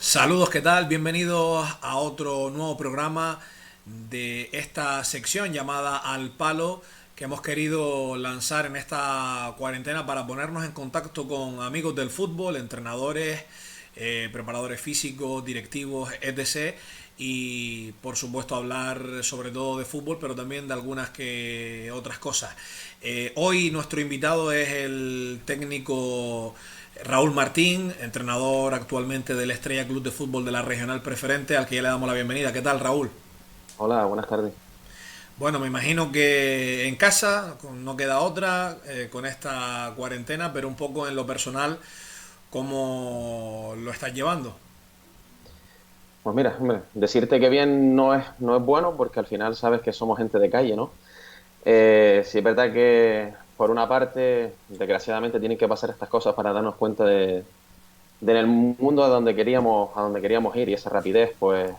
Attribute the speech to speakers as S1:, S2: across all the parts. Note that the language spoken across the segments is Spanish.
S1: Saludos, ¿qué tal? Bienvenidos a otro nuevo programa de esta sección llamada Al Palo que hemos querido lanzar en esta cuarentena para ponernos en contacto con amigos del fútbol, entrenadores, preparadores físicos, directivos, etc. Y por supuesto hablar sobre todo de fútbol, pero también de algunas que otras cosas. Hoy nuestro invitado es el técnico Raúl Martín, entrenador actualmente del Estrella Club de Fútbol de la Regional Preferente, al que ya le damos la bienvenida. ¿Qué tal, Raúl?
S2: Hola, buenas tardes.
S1: Bueno, me imagino que en casa no queda otra con esta cuarentena, pero un poco en lo personal, ¿cómo lo estás llevando?
S2: Pues mira, hombre, decirte que bien no es bueno porque al final sabes que somos gente de calle, ¿no? Sí es verdad que por una parte, desgraciadamente tienen que pasar estas cosas para darnos cuenta de en el mundo a donde queríamos ir y esa rapidez, pues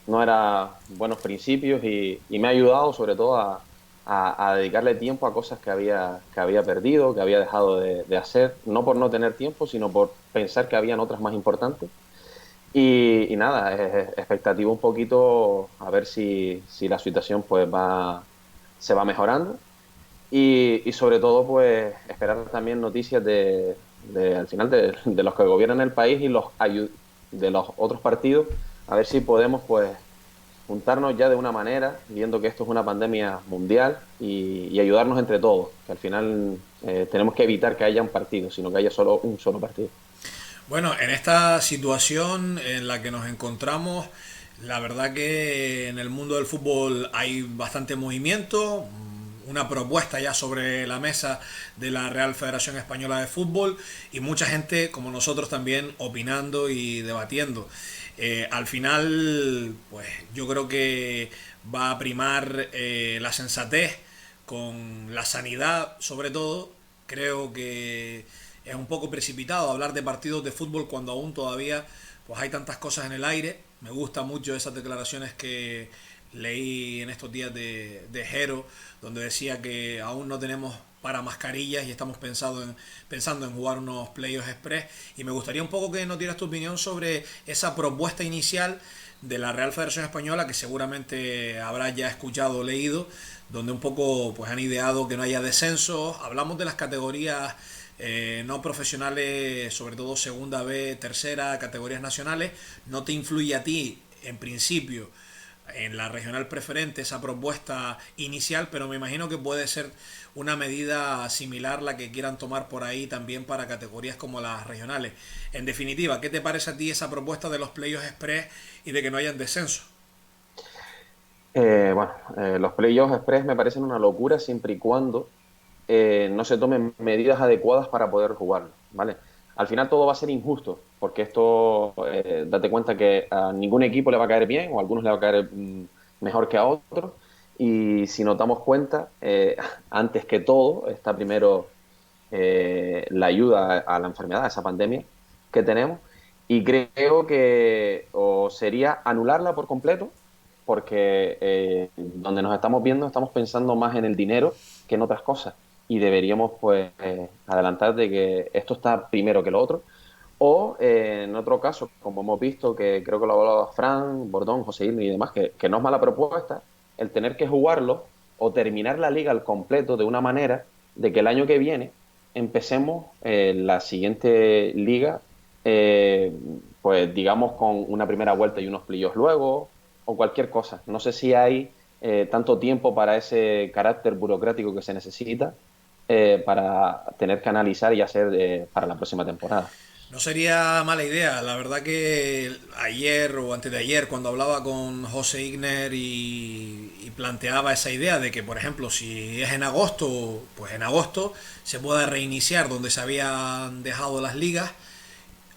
S2: no era buenos principios y me ha ayudado sobre todo a dedicarle tiempo a cosas que había perdido, que había dejado de hacer, no por no tener tiempo, sino por pensar que habían otras más importantes. Y nada, expectativa un poquito a ver si la situación pues se va mejorando y sobre todo pues esperar también noticias al final de los que gobiernan el país y de los otros partidos, a ver si podemos pues juntarnos ya de una manera, viendo que esto es una pandemia mundial y ayudarnos entre todos, que al final tenemos que evitar que haya un partido, sino que haya solo un solo partido.
S1: Bueno, en esta situación en la que nos encontramos, la verdad que en el mundo del fútbol hay bastante movimiento, una propuesta ya sobre la mesa de la Real Federación Española de Fútbol y mucha gente como nosotros también opinando y debatiendo. Al final, pues yo creo que va a primar la sensatez con la sanidad sobre todo. Creo que es un poco precipitado hablar de partidos de fútbol cuando aún todavía pues hay tantas cosas en el aire. Me gustan mucho esas declaraciones que leí en estos días de Jero, donde decía que aún no tenemos para mascarillas y estamos pensando en jugar unos playoffs express. Y me gustaría un poco que nos dieras tu opinión sobre esa propuesta inicial de la Real Federación Española, que seguramente habrás ya escuchado o leído, donde un poco pues han ideado que no haya descensos. Hablamos de las categorías no profesionales, sobre todo segunda B, tercera, categorías nacionales. No te influye a ti, en principio, en la regional preferente esa propuesta inicial, pero me imagino que puede ser una medida similar la que quieran tomar por ahí también para categorías como las regionales. En definitiva, ¿qué te parece a ti esa propuesta de los playoffs express y de que no hayan descenso?
S2: Los playoffs express me parecen una locura siempre y cuando no se tomen medidas adecuadas para poder jugarlo, ¿vale? Al final todo va a ser injusto, porque esto, date cuenta que a ningún equipo le va a caer bien, o a algunos le va a caer mejor que a otros, y si nos damos cuenta, antes que todo, está primero la ayuda a la enfermedad, a esa pandemia que tenemos, y creo que o sería anularla por completo, porque donde nos estamos viendo estamos pensando más en el dinero que en otras cosas y deberíamos pues adelantar de que esto está primero que lo otro. O en otro caso, como hemos visto, que creo que lo ha hablado Fran, Bordón, José Irne y demás, que no es mala propuesta, el tener que jugarlo o terminar la liga al completo de una manera de que el año que viene empecemos la siguiente liga, eh, pues digamos con una primera vuelta y unos playoffs luego, o cualquier cosa. No sé si hay tanto tiempo para ese carácter burocrático que se necesita para tener que analizar y hacer para la próxima temporada.
S1: No sería mala idea. La verdad que ayer o antes de ayer, cuando hablaba con José Igner y planteaba esa idea de que, por ejemplo, si es en agosto, pues en agosto se pueda reiniciar donde se habían dejado las ligas,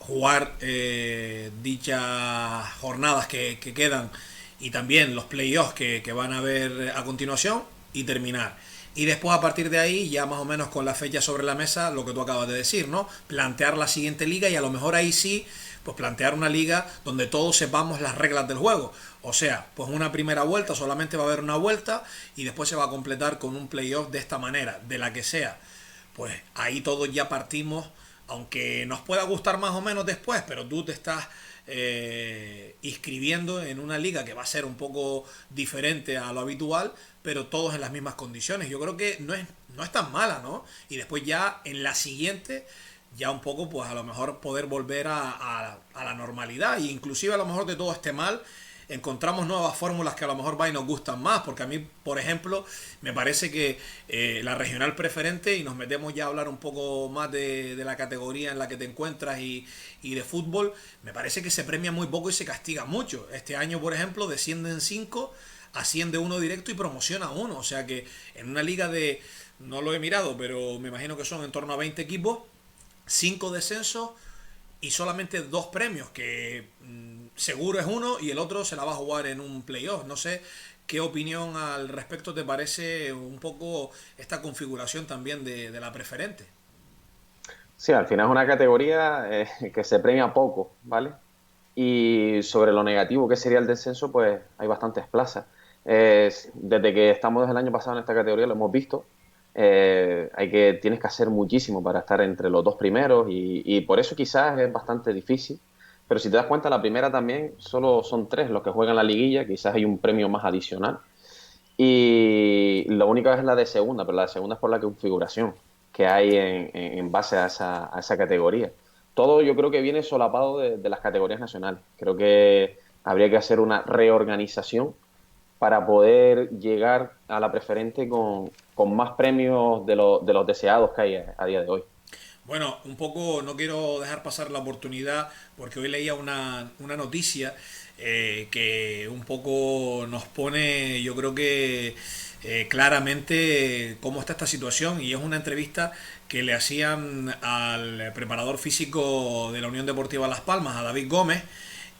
S1: jugar dichas jornadas que quedan y también los playoffs que van a haber a continuación y terminar. Y después a partir de ahí, ya más o menos con la fecha sobre la mesa, lo que tú acabas de decir, ¿no? Plantear la siguiente liga y a lo mejor ahí sí, pues plantear una liga donde todos sepamos las reglas del juego. O sea, pues una primera vuelta, solamente va a haber una vuelta y después se va a completar con un playoff de esta manera, de la que sea. Pues ahí todos ya partimos, aunque nos pueda gustar más o menos después, pero tú te estás inscribiendo en una liga que va a ser un poco diferente a lo habitual, pero todos en las mismas condiciones. Yo creo que no es tan mala, ¿no? Y después ya en la siguiente, ya un poco, pues a lo mejor poder volver a la normalidad. E inclusive a lo mejor de todo esté mal, encontramos nuevas fórmulas que a lo mejor va y nos gustan más, porque a mí, por ejemplo, me parece que la regional preferente, y nos metemos ya a hablar un poco más de la categoría en la que te encuentras y de fútbol, me parece que se premia muy poco y se castiga mucho. Este año, por ejemplo, descienden 5, asciende uno directo y promociona uno. O sea que en una liga de, no lo he mirado, pero me imagino que son en torno a 20 equipos, 5 descensos y solamente 2 premios, que seguro es uno y el otro se la va a jugar en un playoff. No sé qué opinión al respecto te parece un poco esta configuración también de la preferente.
S2: Sí, al final es una categoría que se premia poco, ¿vale? Y sobre lo negativo que sería el descenso, pues hay bastantes plazas. Desde que estamos desde el año pasado en esta categoría lo hemos visto. Tienes que hacer muchísimo para estar entre los dos primeros y por eso quizás es bastante difícil. Pero si te das cuenta, la primera también solo son 3 los que juegan la liguilla, quizás hay un premio más adicional. Y la única es la de segunda, pero la de segunda es por la configuración que hay en base a esa categoría. Todo yo creo que viene solapado de las categorías nacionales. Creo que habría que hacer una reorganización para poder llegar a la preferente con más premios de los deseados que hay a día de hoy.
S1: Bueno, un poco no quiero dejar pasar la oportunidad porque hoy leía una noticia que un poco nos pone, yo creo que claramente cómo está esta situación, y es una entrevista que le hacían al preparador físico de la Unión Deportiva Las Palmas, a David Gómez,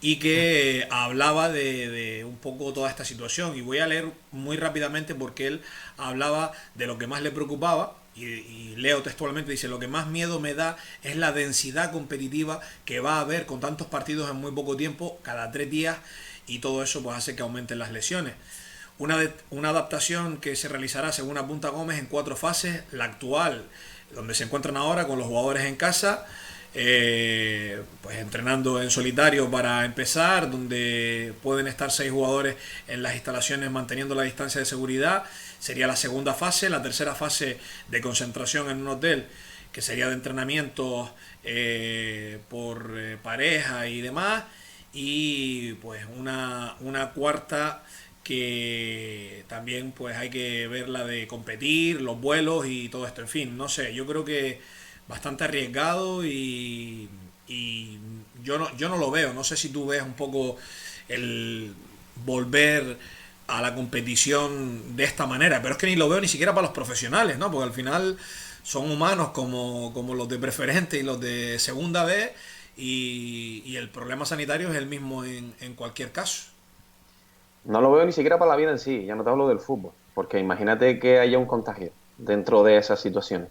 S1: y que hablaba de un poco toda esta situación. Y voy a leer muy rápidamente porque él hablaba de lo que más le preocupaba. Y leo textualmente, dice: lo que más miedo me da es la densidad competitiva que va a haber con tantos partidos en muy poco tiempo, cada 3 días, y todo eso pues hace que aumenten las lesiones. Una adaptación que se realizará, según apunta Gómez, en 4 fases: la actual, donde se encuentran ahora con los jugadores en casa, pues entrenando en solitario para empezar, donde pueden estar 6 jugadores en las instalaciones manteniendo la distancia de seguridad. Sería la segunda fase. La tercera fase, de concentración en un hotel, que sería de entrenamientos por pareja y demás. Y pues una cuarta que también pues hay que ver, la de competir, los vuelos y todo esto. En fin, no sé, yo creo que bastante arriesgado, y yo no lo veo. No sé si tú ves un poco el volver a la competición de esta manera, pero es que ni lo veo ni siquiera para los profesionales, ¿no? Porque al final son humanos como los de preferente y los de segunda vez, y el problema sanitario es el mismo en cualquier caso.
S2: No lo veo ni siquiera para la vida en sí, ya no te hablo del fútbol, porque imagínate que haya un contagio dentro de esas situaciones.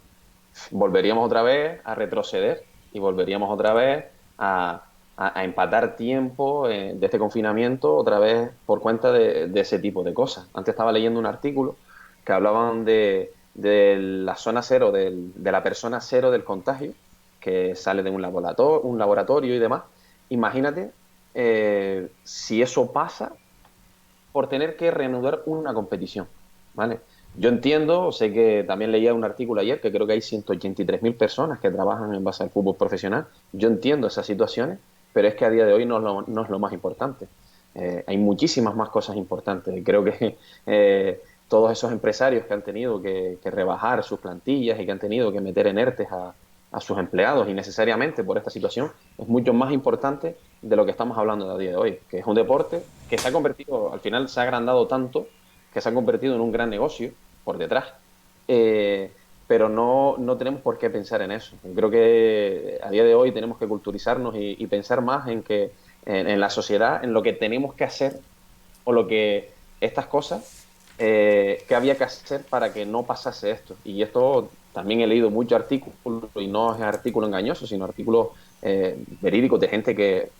S2: Volveríamos otra vez a retroceder y volveríamos otra vez a empatar tiempo de este confinamiento otra vez por cuenta de ese tipo de cosas. Antes estaba leyendo un artículo que hablaban de la zona cero, de la persona cero del contagio, que sale de un laboratorio y demás. Imagínate si eso pasa por tener que reanudar una competición, ¿vale? Yo entiendo, sé que también leía un artículo ayer que creo que hay 183.000 personas que trabajan en base al fútbol profesional. Yo entiendo esas situaciones, pero es que a día de hoy no es lo más importante. Hay muchísimas más cosas importantes. Creo que todos esos empresarios que han tenido que rebajar sus plantillas y que han tenido que meter en ERTES a sus empleados innecesariamente por esta situación, es mucho más importante de lo que estamos hablando a día de hoy, que es un deporte que se ha convertido, al final se ha agrandado tanto, que se ha convertido en un gran negocio por detrás, pero no tenemos por qué pensar en eso. Creo que a día de hoy tenemos que culturizarnos y pensar más en la sociedad, en lo que tenemos que hacer o lo que estas cosas que había que hacer para que no pasase esto. Y esto también he leído muchos artículos, y no es artículo engañoso, sino artículos verídicos de gente que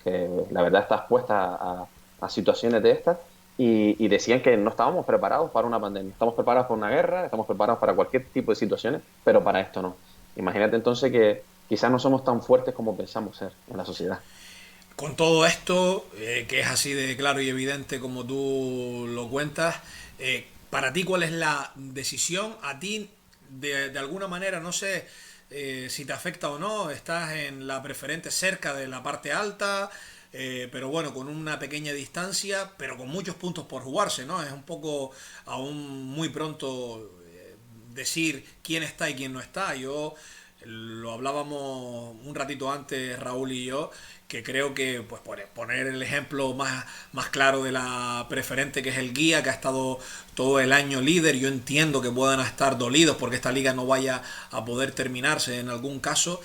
S2: la verdad está expuesta a situaciones de estas, y decían que no estábamos preparados para una pandemia. Estamos preparados para una guerra, estamos preparados para cualquier tipo de situaciones, pero para esto no. Imagínate entonces que quizás no somos tan fuertes como pensamos ser en la sociedad.
S1: con todo esto, que es así de claro y evidente como tú lo cuentas, para ti, ¿cuál es la decisión? A ti, de alguna manera, no sé si te afecta o no, estás en la preferente cerca de la parte alta, pero bueno, con una pequeña distancia, pero con muchos puntos por jugarse, ¿no? Es un poco aún muy pronto decir quién está y quién no está. Yo lo hablábamos un ratito antes, Raúl y yo, que creo que pues poner el ejemplo más claro de la preferente, que es el guía, que ha estado todo el año líder. Yo entiendo que puedan estar dolidos porque esta liga no vaya a poder terminarse en algún caso,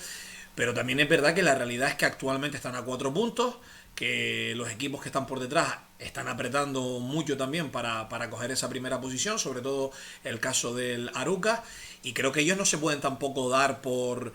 S1: pero también es verdad que la realidad es que actualmente están a 4 puntos, que los equipos que están por detrás están apretando mucho también para coger esa primera posición, sobre todo el caso del Aruca, y creo que ellos no se pueden tampoco dar por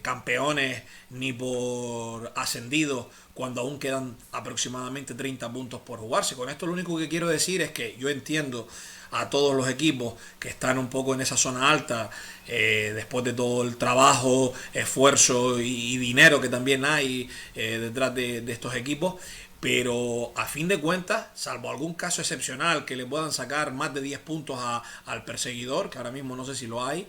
S1: campeones ni por ascendidos cuando aún quedan aproximadamente 30 puntos por jugarse. Con esto lo único que quiero decir es que yo entiendo a todos los equipos que están un poco en esa zona alta, después de todo el trabajo, esfuerzo y dinero que también hay detrás de estos equipos, pero a fin de cuentas, salvo algún caso excepcional que le puedan sacar más de 10 puntos al perseguidor, que ahora mismo no sé si lo hay,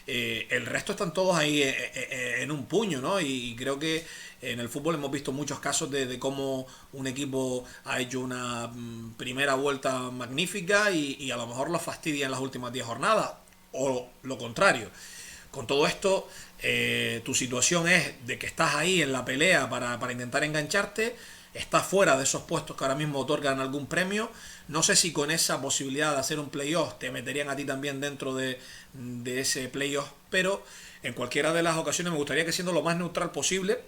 S1: el resto están todos ahí en un puño, ¿no? Y creo que en el fútbol hemos visto muchos casos de cómo un equipo ha hecho una primera vuelta magnífica y a lo mejor lo fastidia en las últimas 10 jornadas, o lo contrario. Con todo esto, tu situación es de que estás ahí en la pelea para intentar engancharte, estás fuera de esos puestos que ahora mismo otorgan algún premio. No sé si con esa posibilidad de hacer un playoff te meterían a ti también dentro de ese playoff, pero en cualquiera de las ocasiones me gustaría que, siendo lo más neutral posible,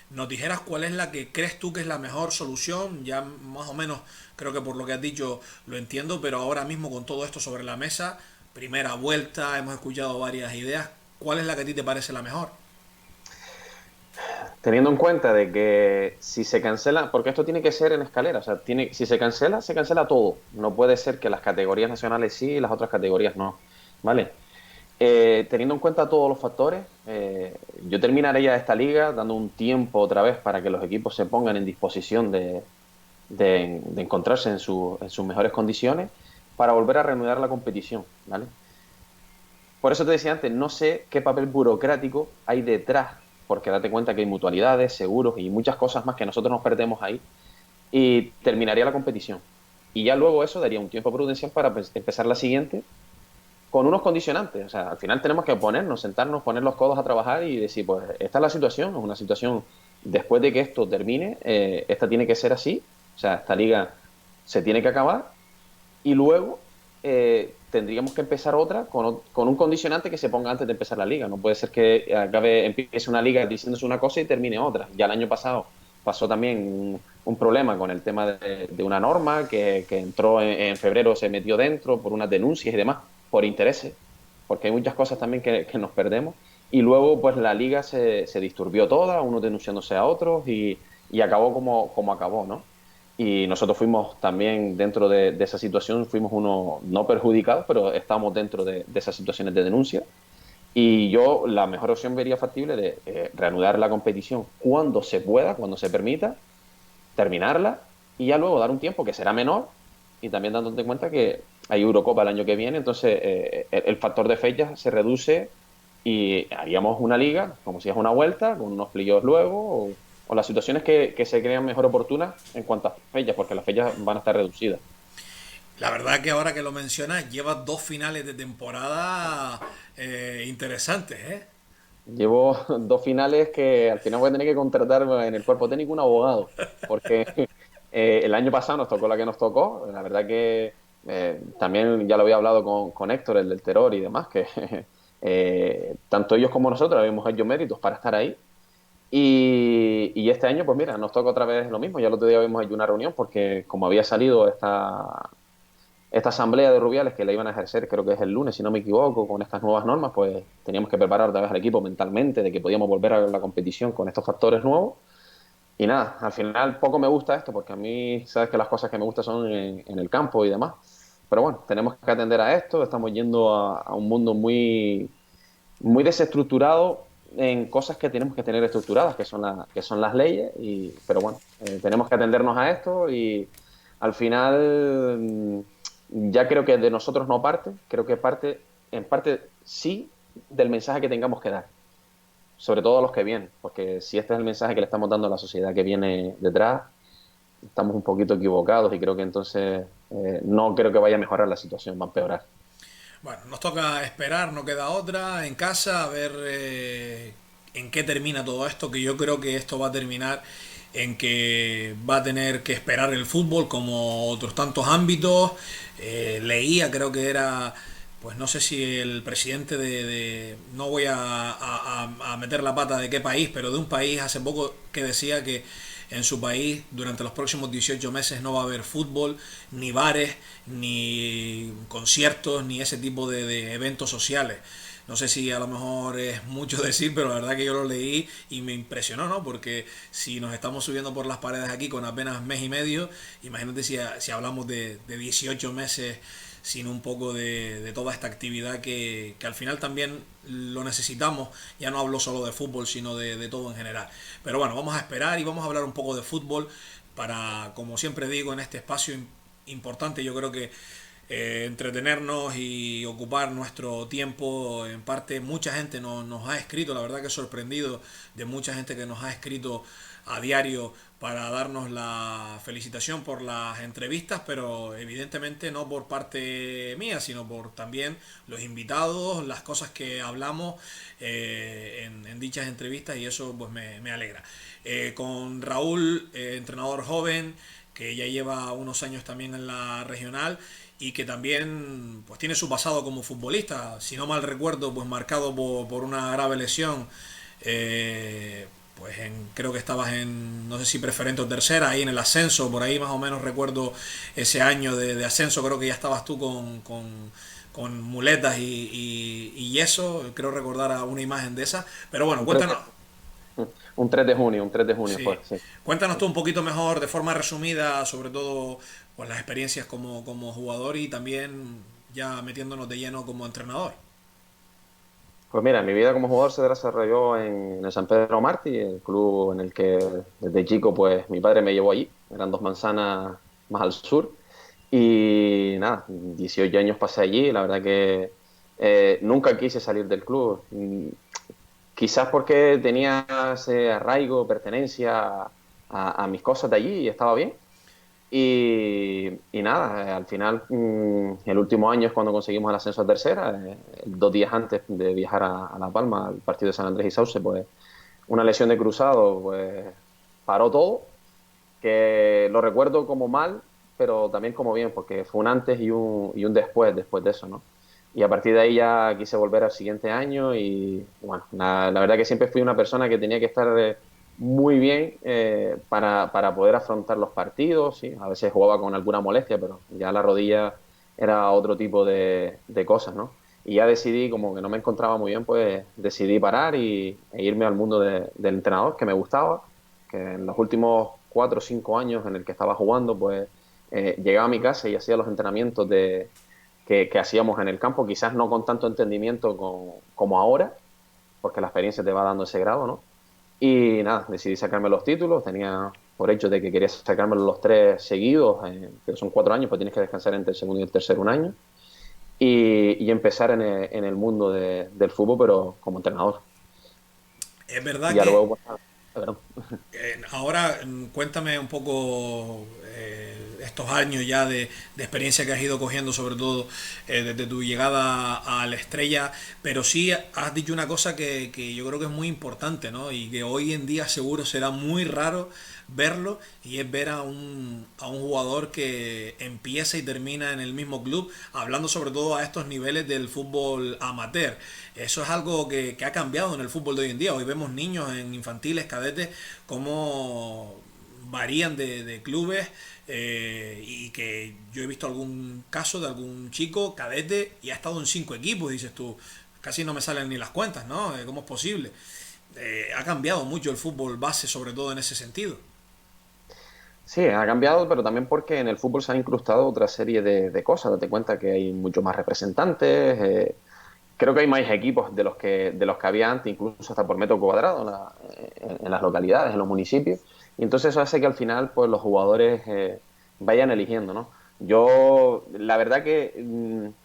S1: nos dijeras cuál es la que crees tú que es la mejor solución. Ya más o menos creo que por lo que has dicho lo entiendo, pero ahora mismo con todo esto sobre la mesa, primera vuelta, hemos escuchado varias ideas, ¿cuál es la que a ti te parece la mejor?
S2: Teniendo en cuenta de que si se cancela, porque esto tiene que ser en escalera, o sea, si se cancela todo. No puede ser que las categorías nacionales sí y las otras categorías no, ¿vale? Teniendo en cuenta todos los factores, yo terminaré ya esta liga dando un tiempo otra vez para que los equipos se pongan en disposición de encontrarse en sus mejores condiciones para volver a reanudar la competición, ¿vale? Por eso te decía antes, no sé qué papel burocrático hay detrás, porque date cuenta que hay mutualidades, seguros y muchas cosas más que nosotros nos perdemos ahí, y terminaría la competición. Y ya luego eso daría un tiempo prudencial para empezar la siguiente con unos condicionantes. O sea, al final tenemos que ponernos, sentarnos, poner los codos a trabajar y decir, pues esta es la situación, es una situación, después de que esto termine, esta tiene que ser así, o sea, esta liga se tiene que acabar y luego tendríamos que empezar otra con un condicionante que se ponga antes de empezar la liga. No puede ser que empiece una liga diciéndose una cosa y termine otra. Ya el año pasado pasó también un problema con el tema de una norma que entró en febrero, se metió dentro por unas denuncias y demás, por intereses, porque hay muchas cosas también que nos perdemos. Y luego, pues la liga se disturbió toda, unos denunciándose a otros y acabó como acabó, ¿no? Y nosotros fuimos también dentro de esa situación, fuimos unos no perjudicados, pero estábamos dentro de esas situaciones de denuncia. Y yo la mejor opción vería factible de reanudar la competición cuando se pueda, cuando se permita, terminarla y ya luego dar un tiempo que será menor y también dándote cuenta que hay Eurocopa el año que viene, entonces el factor de fechas se reduce y haríamos una liga, como si es una vuelta, con unos playoffs luego, o las situaciones que se crean mejor oportunas en cuanto a fechas, porque las fechas van a estar reducidas.
S1: La verdad que ahora que lo mencionas, llevas 2 finales de temporada interesantes, ¿eh?
S2: Llevo dos finales que al final voy a tener que contratar en el cuerpo técnico un abogado, porque el año pasado nos tocó la que nos tocó. La verdad que también ya lo había hablado con Héctor, el del Terror y demás, que tanto ellos como nosotros habíamos hecho méritos para estar ahí. Y este año, pues mira, nos toca otra vez lo mismo. Ya el otro día habíamos hecho una reunión porque como había salido esta asamblea de Rubiales que la iban a ejercer, creo que es el lunes, si no me equivoco, con estas nuevas normas, pues teníamos que preparar otra vez al equipo mentalmente de que podíamos volver a la competición con estos factores nuevos. Y nada, al final poco me gusta esto, porque a mí, sabes que las cosas que me gustan son en el campo y demás. Pero bueno, tenemos que atender a esto, estamos yendo a un mundo muy, muy desestructurado en cosas que tenemos que tener estructuradas, que son las leyes, pero bueno, tenemos que atendernos a esto y al final ya creo que de nosotros no parte, creo que parte, en parte sí, del mensaje que tengamos que dar, sobre todo a los que vienen, porque si este es el mensaje que le estamos dando a la sociedad que viene detrás, estamos un poquito equivocados y creo que entonces no creo que vaya a mejorar la situación, va a empeorar.
S1: Bueno, nos toca esperar, no queda otra, en casa, a ver en qué termina todo esto, que yo creo que esto va a terminar en que va a tener que esperar el fútbol como otros tantos ámbitos. Leía, creo que era, pues no sé si el presidente no voy a meter la pata de qué país, pero de un país hace poco que decía que en su país durante los próximos 18 meses no va a haber fútbol, ni bares, ni conciertos, ni ese tipo de eventos sociales. No sé si a lo mejor es mucho decir, pero la verdad que yo lo leí y me impresionó, ¿no? Porque si nos estamos subiendo por las paredes aquí con apenas mes y medio, imagínate si hablamos de 18 meses sin un poco de toda esta actividad que al final también lo necesitamos. Ya no hablo solo de fútbol, sino de todo en general. Pero bueno, vamos a esperar y vamos a hablar un poco de fútbol para, como siempre digo, en este espacio importante, yo creo que entretenernos y ocupar nuestro tiempo. En parte mucha gente nos ha escrito, la verdad que he sorprendido de mucha gente que nos ha escrito a diario para darnos la felicitación por las entrevistas, pero evidentemente no por parte mía, sino por también los invitados, las cosas que hablamos en dichas entrevistas, y eso pues me alegra. Con Raúl, entrenador joven, que ya lleva unos años también en la regional y que también pues tiene su pasado como futbolista, si no mal recuerdo, pues marcado por una grave lesión. eh, Creo que estabas en, no sé si preferente o tercera, ahí en el ascenso, por ahí más o menos recuerdo ese año de ascenso, creo que ya estabas tú con muletas y eso, creo recordar a una imagen de esa, pero bueno,
S2: Un 3
S1: cuéntanos,
S2: un 3 de junio, un 3 de junio
S1: sí,
S2: fue, sí.
S1: cuéntanos tú un poquito mejor, de forma resumida, sobre todo pues las experiencias como jugador y también ya metiéndonos de lleno como entrenador.
S2: Pues mira, mi vida como jugador se desarrolló en el San Pedro Martí, el club en el que desde chico pues mi padre me llevó allí, eran 2 manzanas más al sur, y nada, 18 años pasé allí, la verdad que nunca quise salir del club, quizás porque tenía ese arraigo, pertenencia a mis cosas de allí y estaba bien, y nada, al final, el último año es cuando conseguimos el ascenso a tercera, 2 días antes de viajar a La Palma, al partido de San Andrés y Sauce, pues una lesión de cruzado, pues paró todo, que lo recuerdo como mal, pero también como bien, porque fue un antes y un después de eso, ¿no? Y a partir de ahí ya quise volver al siguiente año y bueno, la verdad que siempre fui una persona que tenía que estar muy bien para poder afrontar los partidos, ¿sí? A veces jugaba con alguna molestia, pero ya la rodilla era otro tipo de cosas, ¿no? Y ya decidí, como que no me encontraba muy bien, pues decidí parar e irme al mundo del entrenador, que me gustaba, que en los últimos 4 o 5 años en el que estaba jugando, pues llegaba a mi casa y hacía los entrenamientos que hacíamos en el campo, quizás no con tanto entendimiento como ahora, porque la experiencia te va dando ese grado, ¿no? Y nada, decidí sacarme los títulos, tenía por hecho de que quería sacarme los 3 seguidos, que son 4 años, pues tienes que descansar entre el segundo y el tercer un año, y empezar en el mundo del fútbol, pero como entrenador.
S1: Es
S2: Y
S1: verdad
S2: ya
S1: que
S2: luego, pues, nada, perdón.
S1: ahora cuéntame un poco estos años ya de experiencia que has ido cogiendo, sobre todo desde tu llegada a la estrella, pero sí has dicho una cosa que yo creo que es muy importante, ¿no? Y que hoy en día seguro será muy raro verlo, y es ver a un jugador que empieza y termina en el mismo club, hablando sobre todo a estos niveles del fútbol amateur. Eso es algo que ha cambiado en el fútbol de hoy en día. Hoy vemos niños en infantiles, cadetes, cómo varían de clubes, y que yo he visto algún caso de algún chico cadete y ha estado en 5 equipos, dices tú, casi no me salen ni las cuentas, ¿no? ¿Cómo es posible? Ha cambiado mucho el fútbol base, sobre todo en ese sentido.
S2: Sí, ha cambiado, pero también porque en el fútbol se han incrustado otra serie de cosas. Date cuenta que hay muchos más representantes, creo que hay más equipos de los que había antes, incluso hasta por metro cuadrado en las localidades, en los municipios. Y entonces eso hace que al final pues los jugadores vayan eligiendo, ¿no? Yo, la verdad que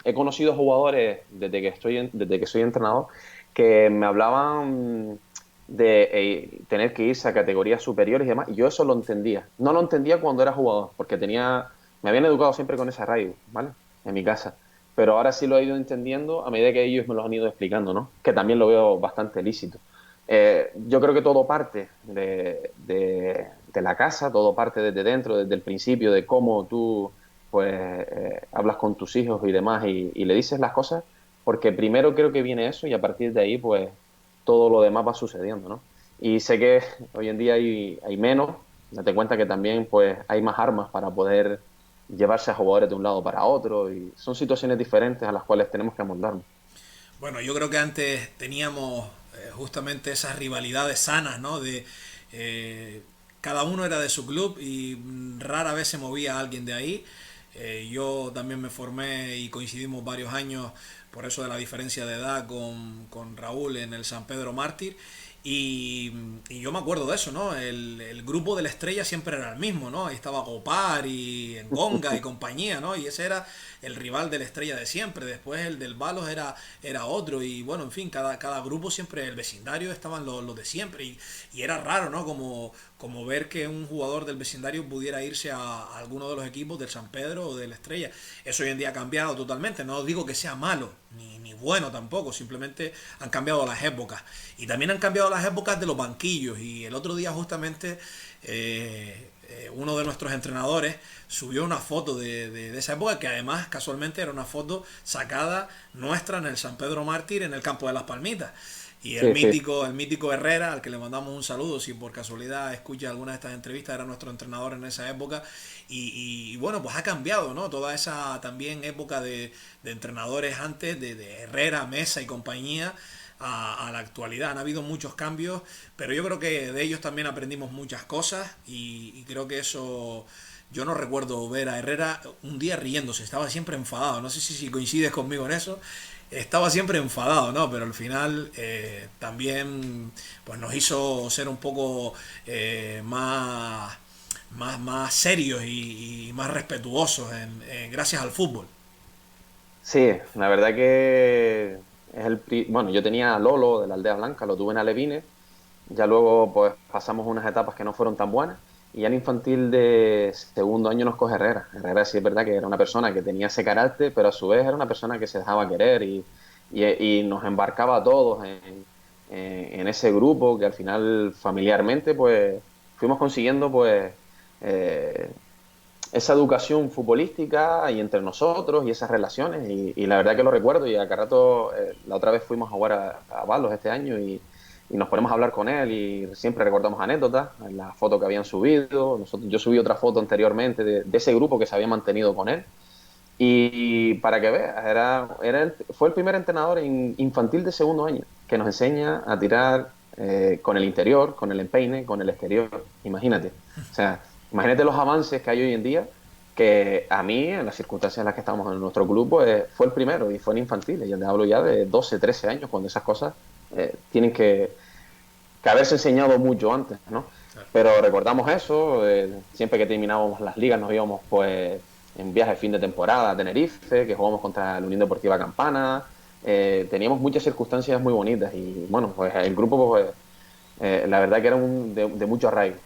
S2: he conocido jugadores desde que soy entrenador que me hablaban de tener que irse a categorías superiores y demás, y yo eso lo entendía. No lo entendía cuando era jugador, porque me habían educado siempre con ese arraigo, ¿vale? En mi casa. Pero ahora sí lo he ido entendiendo a medida que ellos me lo han ido explicando, ¿no? Que también lo veo bastante lícito. Yo creo que todo parte de la casa, todo parte desde dentro, desde el principio, de cómo tú pues hablas con tus hijos y demás y le dices las cosas, porque primero creo que viene eso y a partir de ahí pues todo lo demás va sucediendo, ¿no? Y sé que hoy en día hay menos, date cuenta que también pues hay más armas para poder llevarse a jugadores de un lado para otro y son situaciones diferentes a las cuales tenemos que amoldarnos.
S1: Bueno, yo creo que antes teníamos justamente esas rivalidades sanas, ¿no? Eh, Cada uno era de su club y rara vez se movía alguien de ahí. Yo también me formé y coincidimos varios años por eso de la diferencia de edad con Raúl en el San Pedro Mártir. Y yo me acuerdo de eso, ¿no? El grupo de la estrella siempre era el mismo, ¿no? Ahí estaba Gopar y Engonga y compañía, ¿no? Y ese era el rival de la estrella de siempre. Después el del Balos era otro. Y bueno, en fin, cada grupo siempre, el vecindario estaban los de siempre. Y era raro, ¿no? Como ver que un jugador del vecindario pudiera irse a alguno de los equipos del San Pedro o del Estrella. Eso hoy en día ha cambiado totalmente. No digo que sea malo, ni bueno tampoco. Simplemente han cambiado las épocas. Y también han cambiado las épocas de los banquillos. Y el otro día justamente uno de nuestros entrenadores subió una foto de esa época que además casualmente era una foto sacada nuestra en el San Pedro Mártir en el campo de las Palmitas. Y
S2: Sí, sí.
S1: el mítico Herrera, al que le mandamos un saludo, si por casualidad escucha alguna de estas entrevistas, era nuestro entrenador en esa época. Y bueno, pues ha cambiado, ¿no? Toda esa también época de entrenadores antes, de Herrera, Mesa y compañía, a la actualidad. Han habido muchos cambios, pero yo creo que de ellos también aprendimos muchas cosas y creo que eso... Yo no recuerdo ver a Herrera un día riéndose, estaba siempre enfadado. No sé si coincides conmigo en eso. Estaba siempre enfadado, ¿no? Pero al final también pues nos hizo ser un poco más serios y más respetuosos gracias al fútbol.
S2: Sí, la verdad que bueno, yo tenía a Lolo de la Aldea Blanca, lo tuve en Alevines, ya luego pues pasamos unas etapas que no fueron tan buenas y ya en infantil de segundo año nos coge Herrera. Herrera sí es verdad que era una persona que tenía ese carácter, pero a su vez era una persona que se dejaba querer y nos embarcaba a todos en ese grupo que al final familiarmente pues fuimos consiguiendo pues eh, esa educación futbolística y entre nosotros y esas relaciones y la verdad que lo recuerdo y acá rato la otra vez fuimos a jugar a Balos este año y nos ponemos a hablar con él y siempre recordamos anécdotas, en la foto que habían subido, yo subí otra foto anteriormente de ese grupo que se había mantenido con él y para que veas, fue el primer entrenador infantil de segundo año que nos enseña a tirar con el interior, con el empeine, con el exterior. Imagínate. O sea, imagínate los avances que hay hoy en día, que a mí, en las circunstancias en las que estamos en nuestro club, fue el primero y fue en infantiles. Yo te hablo ya de 12, 13 años, cuando esas cosas tienen que haberse enseñado mucho antes, ¿no? Pero recordamos eso, siempre que terminábamos las ligas nos íbamos pues en viaje de fin de temporada a Tenerife, que jugamos contra la Unión Deportiva Campana, teníamos muchas circunstancias muy bonitas y bueno, pues el grupo pues, la verdad que era de mucho arraigo.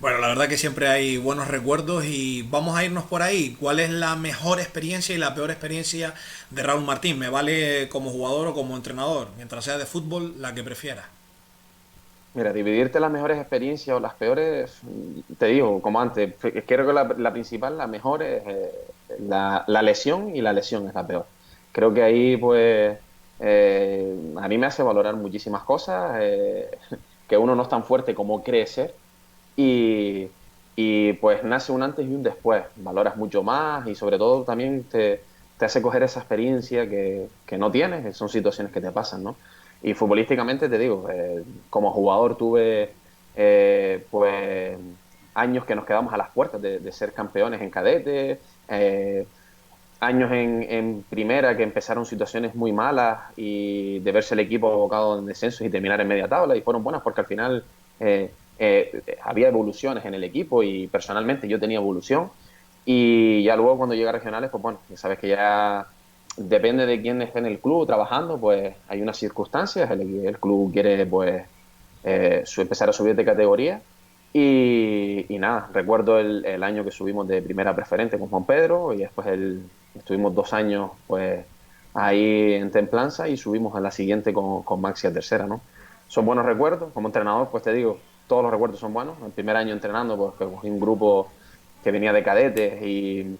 S1: Bueno, la verdad que siempre hay buenos recuerdos y vamos a irnos por ahí. ¿Cuál es la mejor experiencia y la peor experiencia de Raúl Martín? Me vale como jugador o como entrenador, mientras sea de fútbol, la que prefiera.
S2: Mira, dividirte las mejores experiencias o las peores, te digo, como antes, creo que la principal, la mejor es la lesión y la lesión es la peor. Creo que ahí, pues, a mí me hace valorar muchísimas cosas, que uno no es tan fuerte como cree ser y, y pues nace un antes y un después. Valoras mucho más y sobre todo también te hace coger esa experiencia que no tienes, son situaciones que te pasan, ¿no? Y futbolísticamente te digo, como jugador tuve pues años que nos quedamos a las puertas de ser campeones en cadete, años en primera que empezaron situaciones muy malas y de verse el equipo abocado en descensos y terminar en media tabla, y fueron buenas porque al final había evoluciones en el equipo y personalmente yo tenía evolución. Y ya luego cuando llega a regionales, pues bueno, ya sabes que ya depende de quién esté en el club trabajando, pues hay unas circunstancias, el club quiere pues empezar a subir de categoría. Y nada, recuerdo el año que subimos de primera preferente con Juan Pedro y después estuvimos 2 años pues ahí en templanza y subimos a la siguiente con Maxi a tercera, ¿no? Son buenos recuerdos. Como entrenador, pues te digo, todos los recuerdos son buenos. El primer año entrenando, pues que cogí un grupo que venía de cadetes y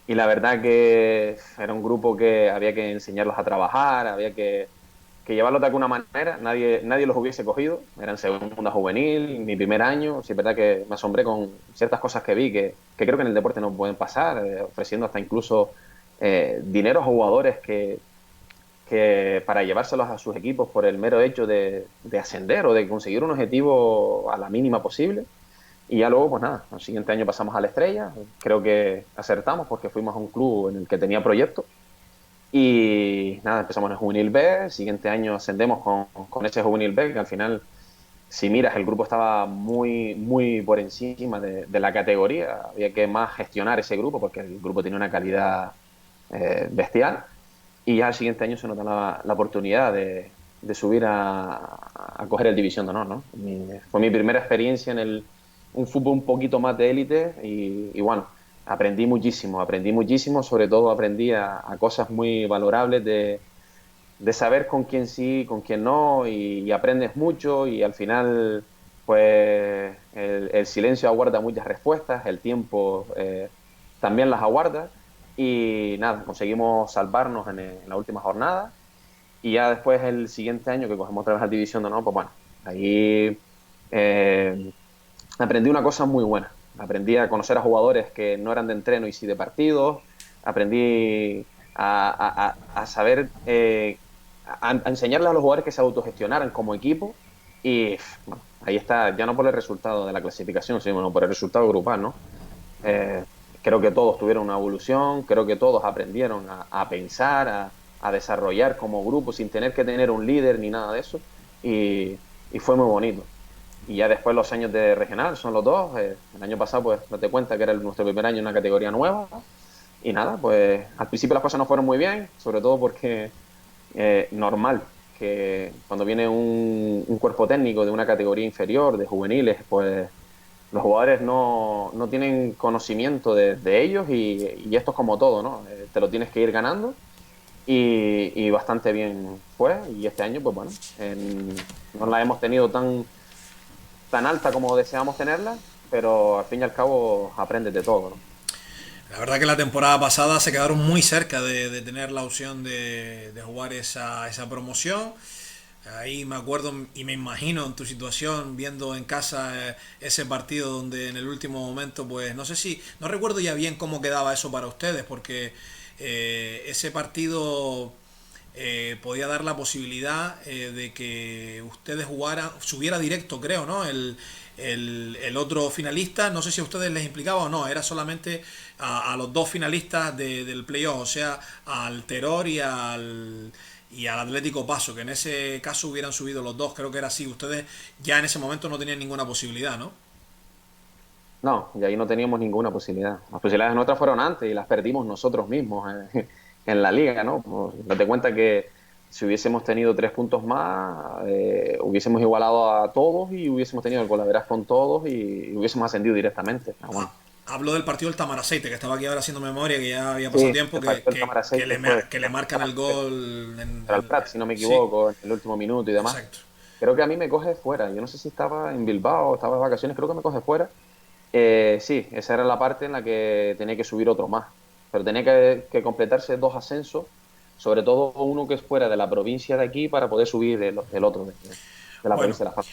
S2: la verdad que era un grupo que había que enseñarlos a trabajar, había que llevarlos de alguna manera, nadie los hubiese cogido, eran segunda juvenil, mi primer año, sí es verdad que me asombré con ciertas cosas que vi que creo que en el deporte no pueden pasar, ofreciendo hasta incluso dinero a jugadores que para llevárselos a sus equipos por el mero hecho de ascender o de conseguir un objetivo a la mínima posible. Y ya luego, pues nada, el siguiente año pasamos a la Estrella, creo que acertamos porque fuimos a un club en el que tenía proyectos y nada, empezamos en el Juvenil B, el siguiente año ascendemos con ese Juvenil B, que al final, si miras, el grupo estaba muy por encima de la categoría, había que más gestionar ese grupo porque el grupo tenía una calidad bestial y ya el siguiente año se nos da la oportunidad de subir a coger el División de Honor, ¿no? Fue mi primera experiencia en un fútbol un poquito más de élite y bueno, aprendí muchísimo, sobre todo aprendí a cosas muy valorables de saber con quién sí, con quién no y aprendes mucho y al final pues el silencio aguarda muchas respuestas, el tiempo también las aguarda y nada, conseguimos salvarnos en la última jornada y ya después el siguiente año que cogemos otra vez la División de Honor, pues bueno, ahí eh, aprendí una cosa muy buena. Aprendí a conocer a jugadores que no eran de entreno y sí de partidos. Aprendí a saber, a enseñarle a los jugadores que se autogestionaran como equipo. Y bueno, ahí está, ya no por el resultado de la clasificación, sino por el resultado grupal, ¿no? Eh, Creo que todos tuvieron una evolución, creo que todos aprendieron a pensar, a desarrollar como grupo sin tener que tener un líder ni nada de eso. Y fue muy bonito. Y ya después los años de regional son los dos. El año pasado, pues, date cuenta que era nuestro primer año en una categoría nueva. Y nada, pues al principio las cosas no fueron muy bien, sobre todo porque normal que cuando viene un cuerpo técnico de una categoría inferior, de juveniles, pues los jugadores no tienen conocimiento de ellos y esto es como todo, ¿no? Te lo tienes que ir ganando y bastante bien fue. Y este año, pues bueno, no la hemos tenido tan alta como deseamos tenerla, pero al fin y al cabo aprendes de todo, ¿no?
S1: La verdad que la temporada pasada se quedaron muy cerca de tener la opción de jugar esa promoción. Ahí me acuerdo y me imagino en tu situación viendo en casa ese partido donde en el último momento, pues no sé si, no recuerdo ya bien cómo quedaba eso para ustedes, porque ese partido podía dar la posibilidad de que ustedes jugaran, subiera directo, creo, ¿no? El otro finalista, no sé si a ustedes les implicaba o no, era solamente a los dos finalistas del playoff, o sea, al Terror y al Atlético Paso, que en ese caso hubieran subido los dos, creo que era así. Ustedes ya en ese momento no tenían ninguna posibilidad, ¿no?
S2: No, y ahí no teníamos ninguna posibilidad. Las posibilidades nuestras fueron antes y las perdimos nosotros mismos en la liga, ¿no? Pues, date cuenta que si hubiésemos tenido 3 puntos más, hubiésemos igualado a todos y hubiésemos tenido el golaveras con todos y hubiésamos ascendido directamente. Ah, bueno.
S1: Hablo del partido del Tamaraceite, que estaba aquí ahora haciendo memoria, que ya había pasado
S2: Sí,
S1: tiempo,
S2: el partido del Tamaraceite fue
S1: que le marcan el gol
S2: contra el Prat, si no me
S1: sí,
S2: equivoco, en el último minuto y demás.
S1: exacto.
S2: Creo que a mí me coge fuera. Yo no sé si estaba en Bilbao, estaba de vacaciones, creo que me coge fuera. Sí, esa era la parte en la que tenía que subir otro más. Pero tenía que completarse 2 ascensos, sobre todo uno que es fuera de la provincia de aquí para poder subir el otro de la
S1: Bueno,
S2: provincia de La Paz.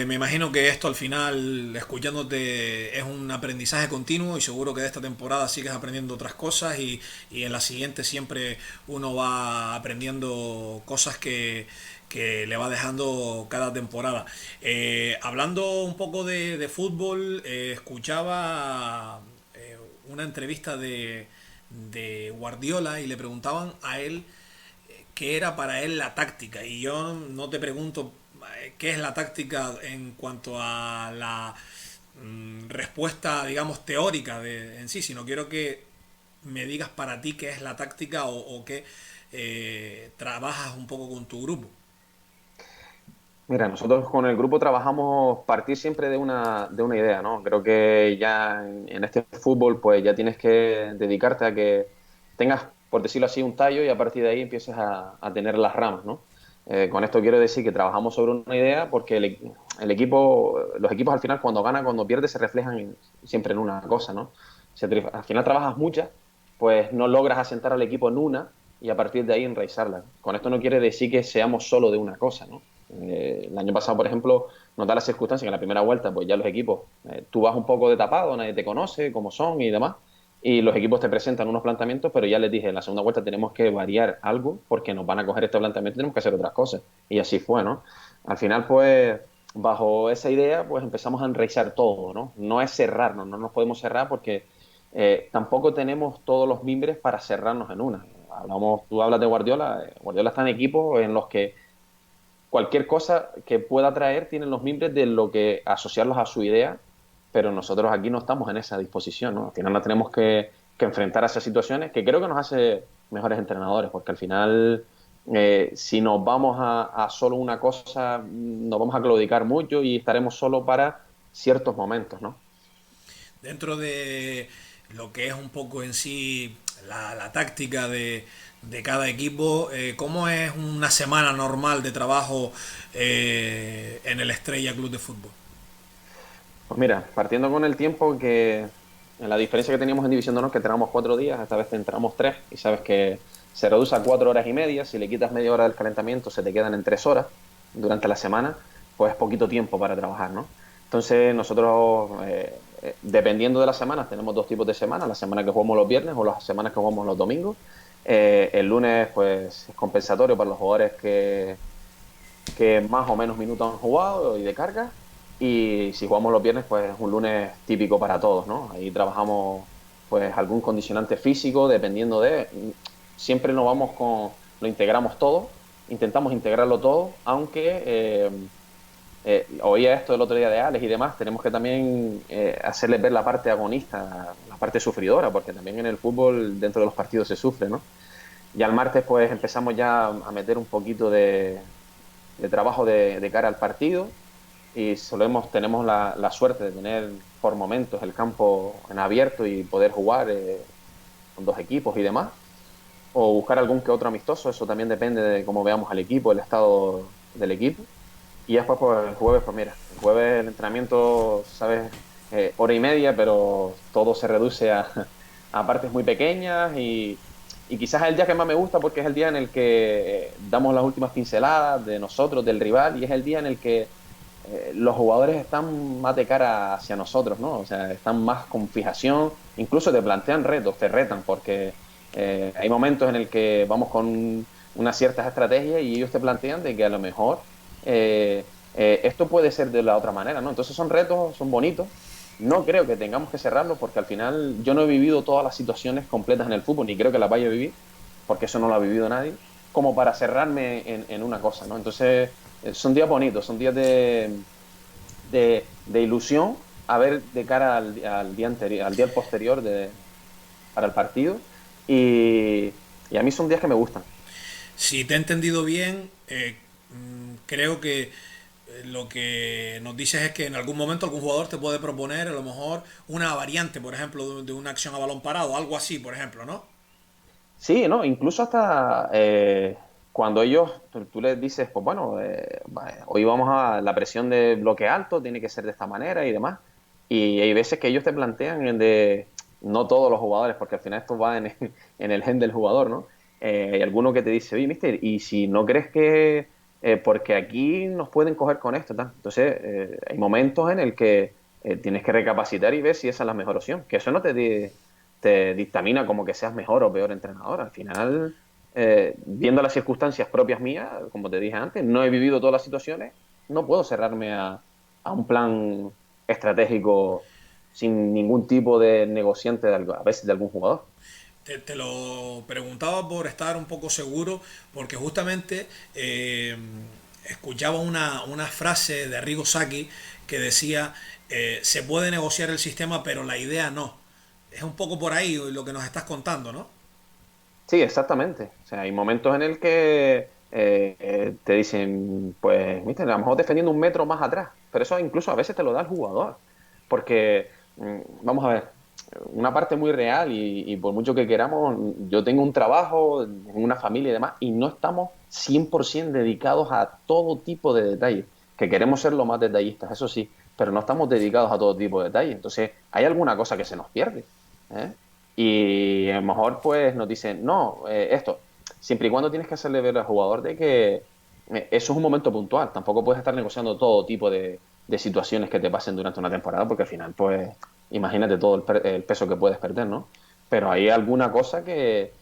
S1: me imagino que esto al final, escuchándote, es un aprendizaje continuo y seguro que de esta temporada sigues aprendiendo otras cosas y en la siguiente siempre uno va aprendiendo cosas que le va dejando cada temporada. Hablando un poco de fútbol, escuchaba una entrevista de Guardiola y le preguntaban a él qué era para él la táctica. Y yo no te pregunto qué es la táctica en cuanto a la respuesta, digamos, teórica en sí, sino quiero que me digas para ti qué es la táctica o qué trabajas un poco con tu grupo.
S2: Mira, nosotros con el grupo trabajamos partir siempre de una idea, ¿no? Creo que ya en este fútbol pues ya tienes que dedicarte a que tengas, por decirlo así, un tallo y a partir de ahí empieces a tener las ramas, ¿no? Con esto quiero decir que trabajamos sobre una idea porque el equipo, los equipos al final cuando ganan, cuando pierden se reflejan siempre en una cosa, ¿no? Si al final trabajas muchas, pues no logras asentar al equipo en una y a partir de ahí enraizarla. Con esto no quiere decir que seamos solo de una cosa, ¿no? El año pasado, por ejemplo, nos da la circunstancia que en la primera vuelta, pues ya los equipos, tú vas un poco de tapado, nadie te conoce, cómo son y demás, y los equipos te presentan unos planteamientos, pero ya les dije, en la segunda vuelta tenemos que variar algo porque nos van a coger este planteamiento y tenemos que hacer otras cosas. Y así fue, ¿no? Al final, pues, bajo esa idea, pues empezamos a enraizar todo, ¿no? No es cerrarnos, no nos podemos cerrar porque tampoco tenemos todos los mimbres para cerrarnos en una. Tú hablas de Guardiola, Guardiola está en equipos en los que cualquier cosa que pueda traer tienen los mimbres de lo que asociarlos a su idea, pero nosotros aquí no estamos en esa disposición, ¿no? Al final nos tenemos que enfrentar a esas situaciones que creo que nos hace mejores entrenadores, porque al final si nos vamos a solo una cosa, nos vamos a claudicar mucho y estaremos solo para ciertos momentos, ¿no?
S1: Dentro de lo que es un poco en sí la táctica de cada equipo, ¿cómo es una semana normal de trabajo en el Estrella Club de Fútbol?
S2: Pues mira, partiendo con el tiempo que en la diferencia que teníamos en División de Honor, que entrenamos 4 días, esta vez entramos 3, y sabes que se reduce a 4 horas y media, si le quitas media hora del calentamiento se te quedan en 3 horas durante la semana, pues es poquito tiempo para trabajar, ¿no? Entonces nosotros, dependiendo de las semanas, tenemos dos tipos de semanas, la semana que jugamos los viernes o las semanas que jugamos los domingos. El lunes pues es compensatorio para los jugadores que más o menos minutos han jugado y de carga. Y si jugamos los viernes, pues es un lunes típico para todos, ¿no? Ahí trabajamos pues algún condicionante físico, dependiendo de... Siempre nos vamos con... Lo integramos todo, intentamos integrarlo todo, aunque oía esto el otro día de Alex y demás, tenemos que también hacerles ver la parte agonista, la parte sufridora, porque también en el fútbol dentro de los partidos se sufre, ¿no? Y al martes pues empezamos ya a meter un poquito de trabajo de cara al partido y tenemos la suerte de tener por momentos el campo en abierto y poder jugar con dos equipos y demás, o buscar algún que otro amistoso, eso también depende de cómo veamos al equipo, el estado del equipo. Y después pues el jueves, pues mira, el jueves el entrenamiento, sabes, hora y media, pero todo se reduce a partes muy pequeñas y quizás es el día que más me gusta porque es el día en el que damos las últimas pinceladas de nosotros, del rival, y es el día en el que los jugadores están más de cara hacia nosotros, ¿no? O sea, están más con fijación, incluso te plantean retos, te retan, porque hay momentos en el que vamos con unas ciertas estrategias y ellos te plantean de que a lo mejor esto puede ser de la otra manera, ¿no? Entonces son retos, son bonitos. No creo que tengamos que cerrarlos porque al final yo no he vivido todas las situaciones completas en el fútbol, ni creo que las vaya a vivir, porque eso no lo ha vivido nadie, como para cerrarme en una cosa, ¿no? Entonces son días bonitos, son días de ilusión a ver de cara al día anterior, al día posterior para el partido y a mí son días que me gustan.
S1: Si te he entendido bien, creo que lo que nos dices es que en algún momento algún jugador te puede proponer a lo mejor una variante, por ejemplo, de una acción a balón parado, algo así, por ejemplo, ¿no?
S2: Sí, ¿no? Incluso hasta cuando tú les dices, pues bueno, hoy vamos a la presión de bloque alto, tiene que ser de esta manera y demás. Y hay veces que ellos te plantean no todos los jugadores, porque al final esto va en el gen del jugador, ¿no? Hay alguno que te dice, oye, mister, y si no crees que, porque aquí nos pueden coger con esto, tal. Entonces, hay momentos en el que tienes que recapacitar y ver si esa es la mejor opción. Que eso no te dictamina como que seas mejor o peor entrenador. Al final, viendo las circunstancias propias mías, como te dije antes, no he vivido todas las situaciones, no puedo cerrarme a un plan estratégico sin ningún tipo de negociante a veces de algún jugador.
S1: te lo preguntaba por estar un poco seguro, porque justamente escuchaba una frase de Arrigo Sacchi que decía, se puede negociar el sistema, pero la idea no. Es un poco por ahí lo que nos estás contando, ¿no?
S2: Sí, exactamente. O sea, hay momentos en el que te dicen, pues, viste, a lo mejor defendiendo un metro más atrás, pero eso incluso a veces te lo da el jugador. Porque, vamos a ver, una parte muy real y por mucho que queramos, yo tengo un trabajo, una familia y demás, y no estamos 100% dedicados a todo tipo de detalles, que queremos ser lo más detallistas, eso sí, pero no estamos dedicados a todo tipo de detalles. Entonces, hay alguna cosa que se nos pierde. ¿Eh? Y a lo mejor pues nos dicen, no, esto, siempre y cuando tienes que hacerle ver al jugador de que eso es un momento puntual, tampoco puedes estar negociando todo tipo de situaciones que te pasen durante una temporada, porque al final pues imagínate todo el peso que puedes perder, ¿no? Pero hay alguna cosa que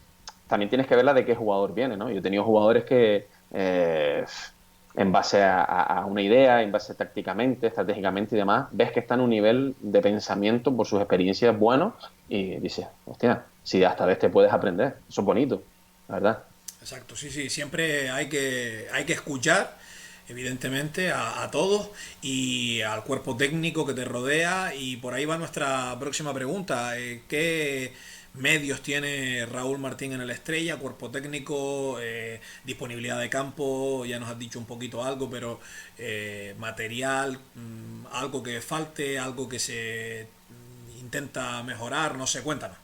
S2: también tienes que verla de qué jugador viene, ¿no? Yo he tenido jugadores que en base a una idea, en base tácticamente, estratégicamente y demás, ves que están en un nivel de pensamiento por sus experiencias buenos y dices, hostia, si hasta de este puedes aprender, eso es bonito, la verdad.
S1: Exacto, sí, sí, siempre hay que escuchar, evidentemente, a todos y al cuerpo técnico que te rodea. Y por ahí va nuestra próxima pregunta. ¿Qué medios tiene Raúl Martín en el Estrella? Cuerpo técnico, disponibilidad de campo, ya nos has dicho un poquito algo, pero material, algo que falte, algo que se intenta mejorar, no sé, cuéntanos.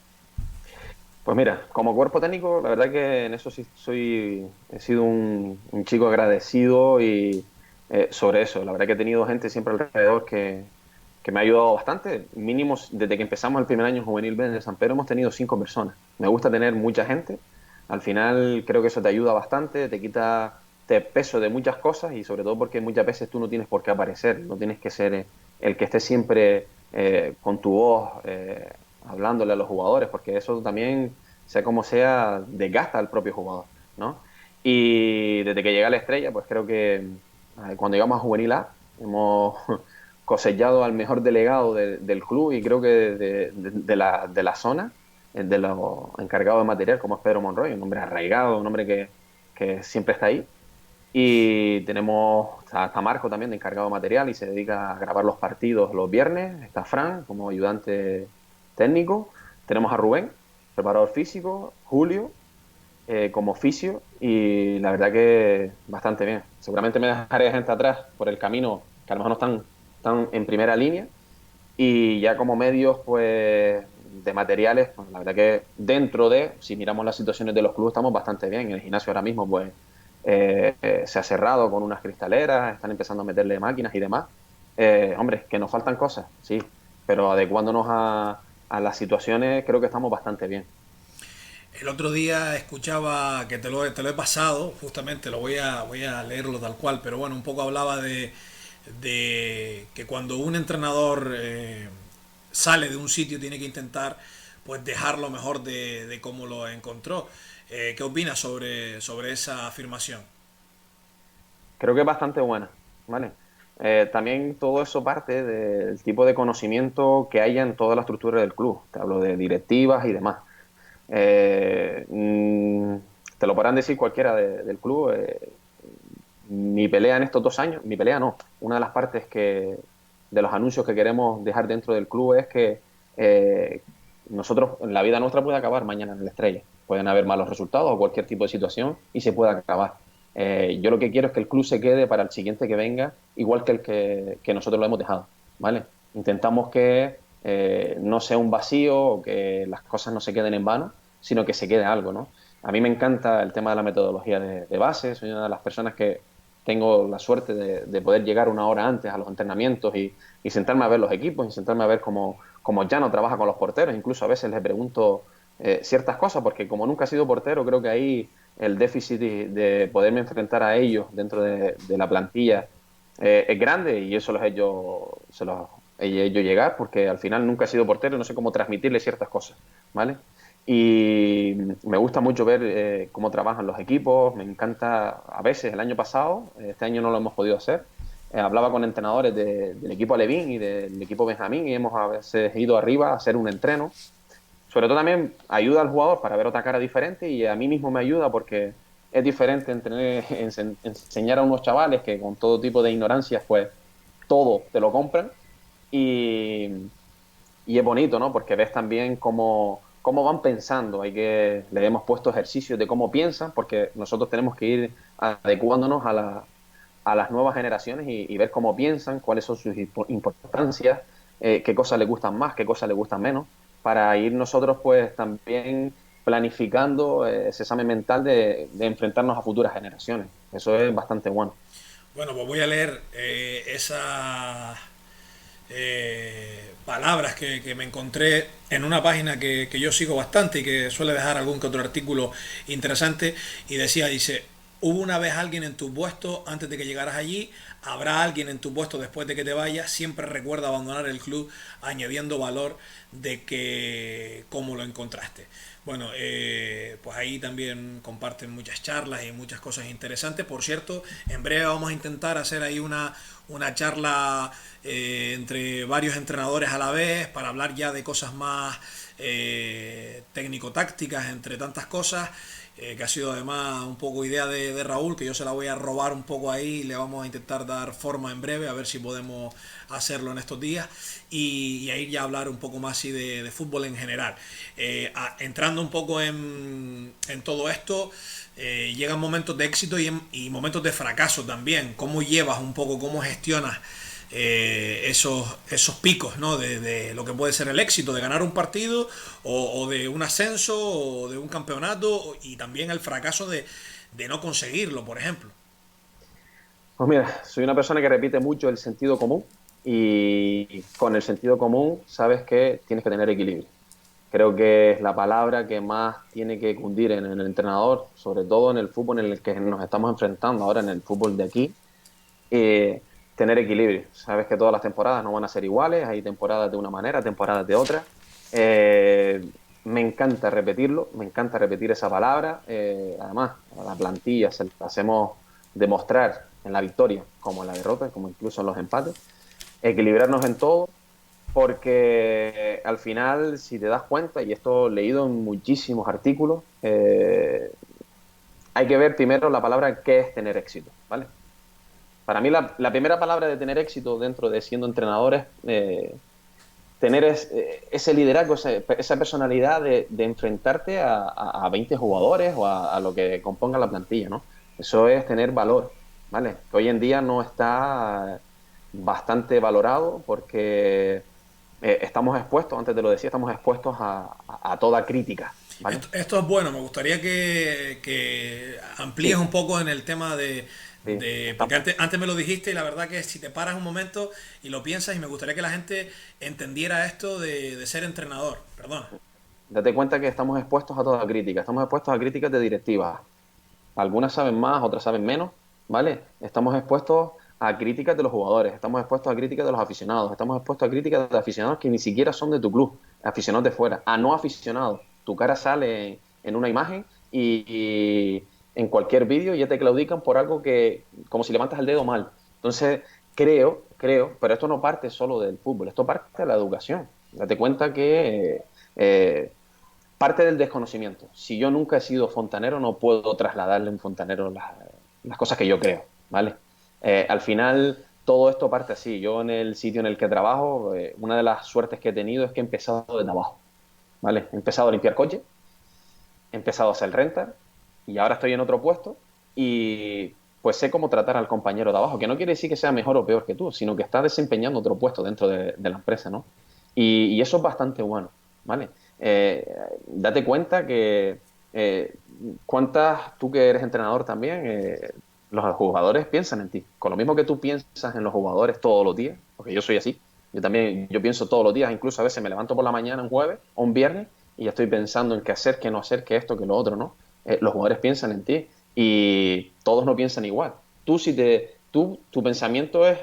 S2: Pues mira, como cuerpo técnico, la verdad que en eso sí he sido un chico agradecido y sobre eso, la verdad que he tenido gente siempre alrededor que me ha ayudado bastante, mínimo desde que empezamos el primer año en Juvenil B de San Pedro hemos tenido 5 personas. Me gusta tener mucha gente, al final creo que eso te ayuda bastante, te quita te peso de muchas cosas y sobre todo porque muchas veces tú no tienes por qué aparecer, no tienes que ser el que esté siempre con tu voz hablándole a los jugadores, porque eso también, sea como sea, desgasta al propio jugador, ¿no? Y desde que llegué a la Estrella, pues creo que cuando llegamos a Juvenil A, hemos cosechado al mejor delegado del club y creo que de la zona, de los encargados de material, como es Pedro Monroy, un hombre arraigado, un hombre que siempre está ahí. Y tenemos hasta Marco también de encargado de material y se dedica a grabar los partidos los viernes. Está Fran como ayudante técnico. Tenemos a Rubén, preparador físico, Julio como fisio y la verdad que bastante bien. Seguramente me dejaré gente atrás por el camino que a lo mejor no están en primera línea y ya como medios pues de materiales, pues, la verdad que dentro de, si miramos las situaciones de los clubes estamos bastante bien. En el gimnasio ahora mismo pues se ha cerrado con unas cristaleras, están empezando a meterle máquinas y demás. Hombre, que nos faltan cosas, sí, pero adecuándonos a las situaciones creo que estamos bastante bien.
S1: El otro día escuchaba que te lo he pasado, justamente voy a leerlo tal cual, pero bueno, un poco hablaba de que cuando un entrenador sale de un sitio tiene que intentar pues dejar lo mejor de cómo lo encontró. ¿Qué opinas sobre esa afirmación?
S2: Creo que es bastante buena, ¿vale? También todo eso parte del tipo de conocimiento que haya en toda la estructura del club. Te hablo de directivas y demás. Eh, mm, te lo podrán decir cualquiera del club. Mi pelea en estos 2 años, mi pelea no, una de las partes de los anuncios que queremos dejar dentro del club es que eh, nosotros, la vida nuestra puede acabar mañana en la Estrella. Pueden haber malos resultados o cualquier tipo de situación y se puede acabar. Yo lo que quiero es que el club se quede para el siguiente que venga, igual que que nosotros lo hemos dejado, ¿vale? Intentamos que no sea un vacío o que las cosas no se queden en vano, sino que se quede algo, ¿no? A mí me encanta el tema de la metodología de base, soy una de las personas que tengo la suerte de poder llegar una hora antes a los entrenamientos y sentarme a ver los equipos y sentarme a ver cómo Llano trabaja con los porteros. Incluso a veces les pregunto ciertas cosas, porque como nunca he sido portero, creo que ahí el déficit de poderme enfrentar a ellos dentro de la plantilla es grande y eso se los he hecho llegar, porque al final nunca he sido portero y no sé cómo transmitirle ciertas cosas, ¿vale? Y me gusta mucho ver cómo trabajan los equipos, me encanta a veces, el año pasado, este año no lo hemos podido hacer, hablaba con entrenadores del equipo Alevín y del equipo Benjamín y hemos a veces ido arriba a hacer un entreno sobre todo también ayuda al jugador para ver otra cara diferente y a mí mismo me ayuda porque es diferente enseñar a unos chavales que con todo tipo de ignorancias pues todo te lo compran y, y es bonito, ¿no? Porque ves también cómo van pensando. Le hemos puesto ejercicios de cómo piensan, porque nosotros tenemos que ir adecuándonos a las nuevas generaciones y ver cómo piensan, cuáles son sus importancias, qué cosas les gustan más, qué cosas les gustan menos, para ir nosotros pues también planificando ese examen mental de enfrentarnos a futuras generaciones. Eso es bastante bueno.
S1: Bueno, pues voy a leer esas palabras que me encontré en una página que yo sigo bastante y que suele dejar algún que otro artículo interesante y dice, hubo una vez alguien en tu puesto antes de que llegaras allí, habrá alguien en tu puesto después de que te vayas, siempre recuerda abandonar el club añadiendo valor de que cómo lo encontraste. Bueno, pues ahí también comparten muchas charlas y muchas cosas interesantes. Por cierto, en breve vamos a intentar hacer ahí una charla entre varios entrenadores a la vez para hablar ya de cosas más técnico-tácticas, entre tantas cosas, que ha sido además un poco idea de Raúl, que yo se la voy a robar un poco ahí y le vamos a intentar dar forma en breve, a ver si podemos hacerlo en estos días y ahí ya hablar un poco más así de fútbol en general. Entrando un poco en todo esto, llegan momentos de éxito y momentos de fracaso también. ¿Cómo llevas un poco, cómo gestionas esos picos, ¿no? De lo que puede ser el éxito de ganar un partido o de un ascenso o de un campeonato y también el fracaso de no conseguirlo, por ejemplo?
S2: Pues mira, soy una persona que repite mucho el sentido común y con el sentido común sabes que tienes que tener equilibrio. Creo que es la palabra que más tiene que cundir en el entrenador, sobre todo en el fútbol en el que nos estamos enfrentando ahora, en el fútbol de aquí. Tener equilibrio. Sabes que todas las temporadas no van a ser iguales, hay temporadas de una manera, temporadas de otra. Eh, Me encanta repetirlo, me encanta repetir esa palabra. Además, a la plantilla se la hacemos demostrar en la victoria, como en la derrota, como incluso en los empates. Equilibrarnos en todo, porque al final, si te das cuenta, y esto leído en muchísimos artículos, hay que ver primero la palabra qué es tener éxito, ¿vale? Para mí la primera palabra de tener éxito dentro de siendo entrenador es tener ese liderazgo, esa personalidad de enfrentarte a 20 jugadores o a lo que componga la plantilla, ¿no? Eso es tener valor, ¿vale? Que hoy en día no está bastante valorado porque estamos expuestos, antes te lo decía, estamos expuestos a toda crítica, ¿vale?
S1: Esto es bueno, me gustaría que amplíes
S2: Sí,
S1: un poco en el tema
S2: sí,
S1: porque antes me lo dijiste y la verdad que si te paras un momento y lo piensas y me gustaría que la gente entendiera esto de ser entrenador, perdona.
S2: date cuenta que estamos expuestos a toda crítica, estamos expuestos a críticas de directivas. Algunas saben más, otras saben menos, ¿vale? Estamos expuestos a críticas de los jugadores, estamos expuestos a críticas de los aficionados, estamos expuestos a críticas de aficionados que ni siquiera son de tu club, aficionados de fuera, a no aficionados. Tu cara sale en una imagen y en cualquier vídeo ya te claudican por algo que, como si levantas el dedo mal. Entonces, pero esto no parte solo del fútbol, esto parte de la educación. Date cuenta que parte del desconocimiento. Si yo nunca he sido fontanero, no puedo trasladarle a un fontanero las cosas que yo creo, ¿vale? Al final, todo esto parte así. Yo en el sitio en el que trabajo, una de las suertes que he tenido es que he empezado desde abajo, ¿vale? He empezado a limpiar coches, he empezado a hacer renta y ahora estoy en otro puesto y pues sé cómo tratar al compañero de abajo, que no quiere decir que sea mejor o peor que tú, sino que está desempeñando otro puesto dentro de la empresa, ¿no? Y eso es bastante bueno, ¿vale? Date cuenta que tú que eres entrenador también, los jugadores piensan en ti. Con lo mismo que tú piensas en los jugadores todos los días, porque yo soy así, yo pienso todos los días, incluso a veces me levanto por la mañana un jueves o un viernes y ya estoy pensando en qué hacer, qué no hacer, qué esto, qué lo otro, ¿no? Los jugadores piensan en ti y todos no piensan igual. Tu pensamiento es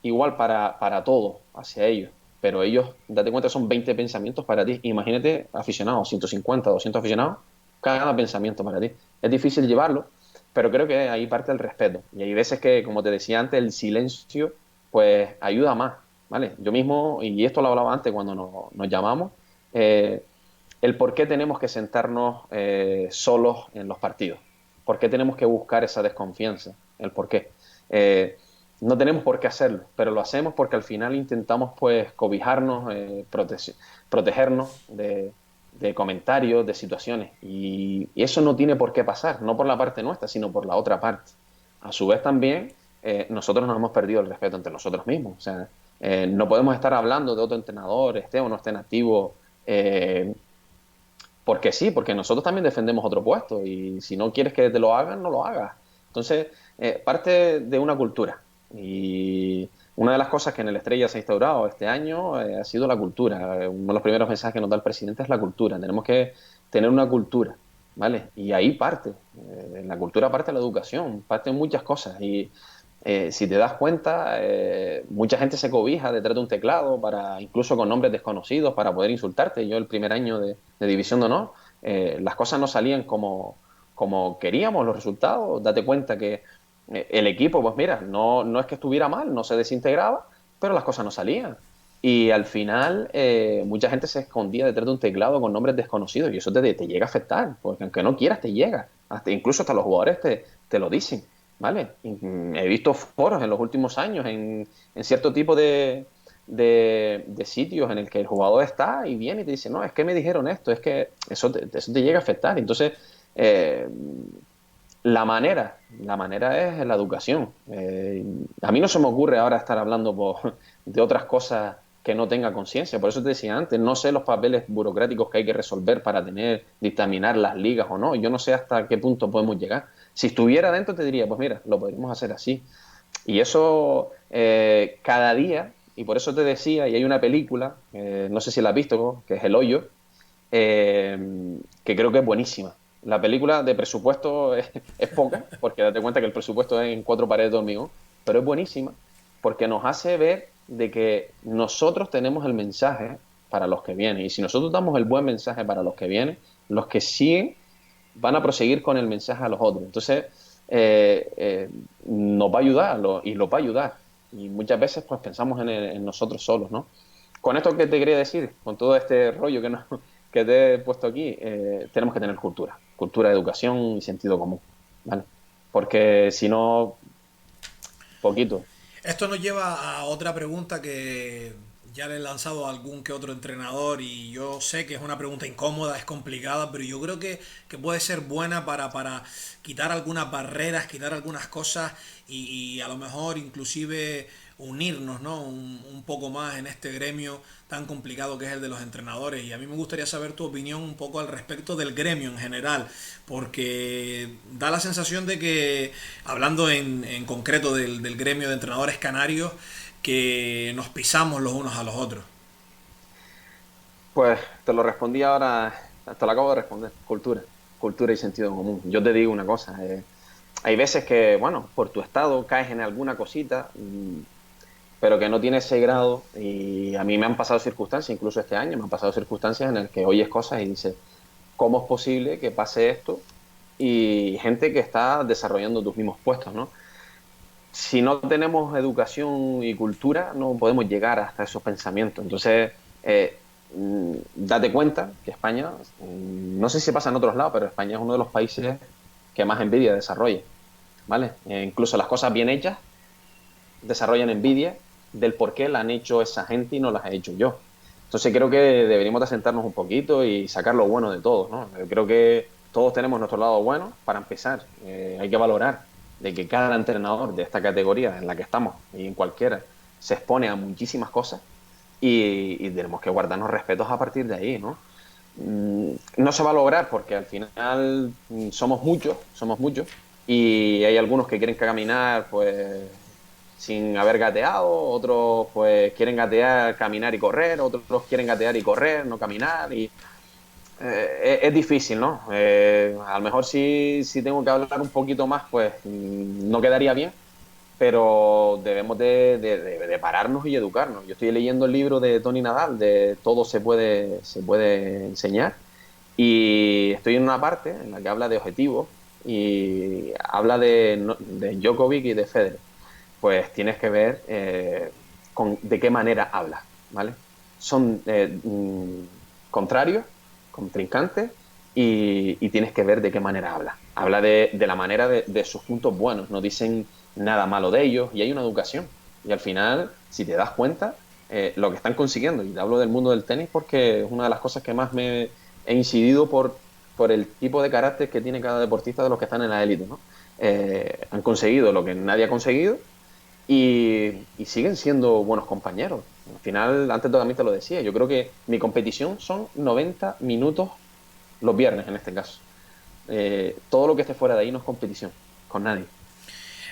S2: igual para todos, hacia ellos, pero ellos, date cuenta, son 20 pensamientos para ti. Imagínate aficionados, 150, 200 aficionados, cada pensamiento para ti. Es difícil llevarlo, pero creo que ahí parte el respeto. Y hay veces que, como te decía antes, el silencio pues ayuda más, ¿vale? Yo mismo, y esto lo hablaba antes cuando nos llamamos, el por qué tenemos que sentarnos solos en los partidos, por qué tenemos que buscar esa desconfianza, el por qué. No tenemos por qué hacerlo, pero lo hacemos porque al final intentamos pues cobijarnos, protegernos de comentarios, de situaciones, y eso no tiene por qué pasar, no por la parte nuestra, sino por la otra parte. A su vez también nosotros nos hemos perdido el respeto entre nosotros mismos, o sea, no podemos estar hablando de otro entrenador, esté o no esté en activo, porque sí, porque nosotros también defendemos otro puesto y si no quieres que te lo hagan, no lo hagas. Entonces, parte de una cultura y una de las cosas que en el Estrella se ha instaurado este año ha sido la cultura. Uno de los primeros mensajes que nos da el presidente es la cultura. Tenemos que tener una cultura, ¿vale? Y ahí parte. En la cultura parte la educación, parte muchas cosas y si te das cuenta, mucha gente se cobija detrás de un teclado, para incluso con nombres desconocidos, para poder insultarte. Yo el primer año de División de Honor, las cosas no salían como queríamos, los resultados. Date cuenta que el equipo, pues mira, no es que estuviera mal, no se desintegraba, pero las cosas no salían. Y al final mucha gente se escondía detrás de un teclado con nombres desconocidos y eso te llega a afectar, porque aunque no quieras te llega. Incluso hasta los jugadores te lo dicen. ¿Vale? He visto foros en los últimos años en cierto tipo de sitios en el que el jugador está y viene y te dice, no, es que me dijeron esto, es que eso te llega a afectar. Entonces, eh, la manera es la educación. A mí no se me ocurre ahora estar hablando de otras cosas que no tenga conciencia. Por eso te decía antes, no sé los papeles burocráticos que hay que resolver para dictaminar las ligas o no. Yo no sé hasta qué punto podemos llegar. Si estuviera dentro te diría, pues mira, lo podríamos hacer así. Y eso cada día, y por eso te decía, y hay una película, no sé si la has visto, que es El Hoyo, que creo que es buenísima. La película de presupuesto es poca, porque date cuenta que el presupuesto es en 4 paredes de hormigón, pero es buenísima porque nos hace ver de que nosotros tenemos el mensaje para los que vienen. Y si nosotros damos el buen mensaje para los que vienen, los que siguen van a proseguir con el mensaje a los otros. Entonces, nos va a ayudar y lo va a ayudar. Y muchas veces pues pensamos en nosotros solos, ¿no? Con esto que te quería decir, con todo este rollo que te he puesto aquí, tenemos que tener cultura de educación y sentido común, ¿vale? Porque si no, poquito.
S1: Esto nos lleva a otra pregunta que ya le he lanzado a algún que otro entrenador y yo sé que es una pregunta incómoda, es complicada, pero yo creo que puede ser buena para quitar algunas barreras, quitar algunas cosas y a lo mejor inclusive unirnos, ¿no? Un poco más en este gremio tan complicado que es el de los entrenadores. Y a mí me gustaría saber tu opinión un poco al respecto del gremio en general, porque da la sensación de que, hablando en concreto del gremio de entrenadores canarios, que nos pisamos los unos a los otros.
S2: Pues te lo respondí ahora, te lo acabo de responder, cultura y sentido común. Yo te digo una cosa, hay veces que, bueno, por tu estado caes en alguna cosita, pero que no tiene ese grado y a mí me han pasado circunstancias, incluso este año me han pasado circunstancias en las que oyes cosas y dices, ¿cómo es posible que pase esto? Y gente que está desarrollando tus mismos puestos, ¿no? Si no tenemos educación y cultura, no podemos llegar hasta esos pensamientos. Entonces, date cuenta que España, no sé si pasa en otros lados, pero España es uno de los países que más envidia desarrolla, ¿vale? Incluso las cosas bien hechas desarrollan envidia del por qué la han hecho esa gente y no las he hecho yo. Entonces creo que deberíamos de sentarnos un poquito y sacar lo bueno de todos, ¿no? Creo que todos tenemos nuestro lado bueno. Para empezar, hay que valorar de que cada entrenador de esta categoría en la que estamos y en cualquiera se expone a muchísimas cosas y tenemos que guardarnos respetos a partir de ahí, ¿no? No se va a lograr porque al final somos muchos y hay algunos que quieren caminar pues sin haber gateado, otros pues quieren gatear, caminar y correr, otros quieren gatear y correr, no caminar y es difícil, ¿no? A lo mejor si tengo que hablar un poquito más pues no quedaría bien, pero debemos de pararnos y educarnos. Yo estoy leyendo el libro de Tony Nadal, de Todo se puede enseñar, y estoy en una parte en la que habla de objetivos y habla de Djokovic y de Federer. Pues tienes que ver de qué manera habla, ¿vale? Son contrarios, contrincante y tienes que ver de qué manera habla. Habla de la manera de sus puntos buenos, no dicen nada malo de ellos y hay una educación. Y al final, si te das cuenta, lo que están consiguiendo, y te hablo del mundo del tenis porque es una de las cosas que más me he incidido por el tipo de carácter que tiene cada deportista de los que están en la élite, ¿no? Han conseguido lo que nadie ha conseguido y siguen siendo buenos compañeros. Al final, antes también te lo decía, yo creo que mi competición son 90 minutos los viernes en este caso. Todo lo que esté fuera de ahí no es competición, con nadie.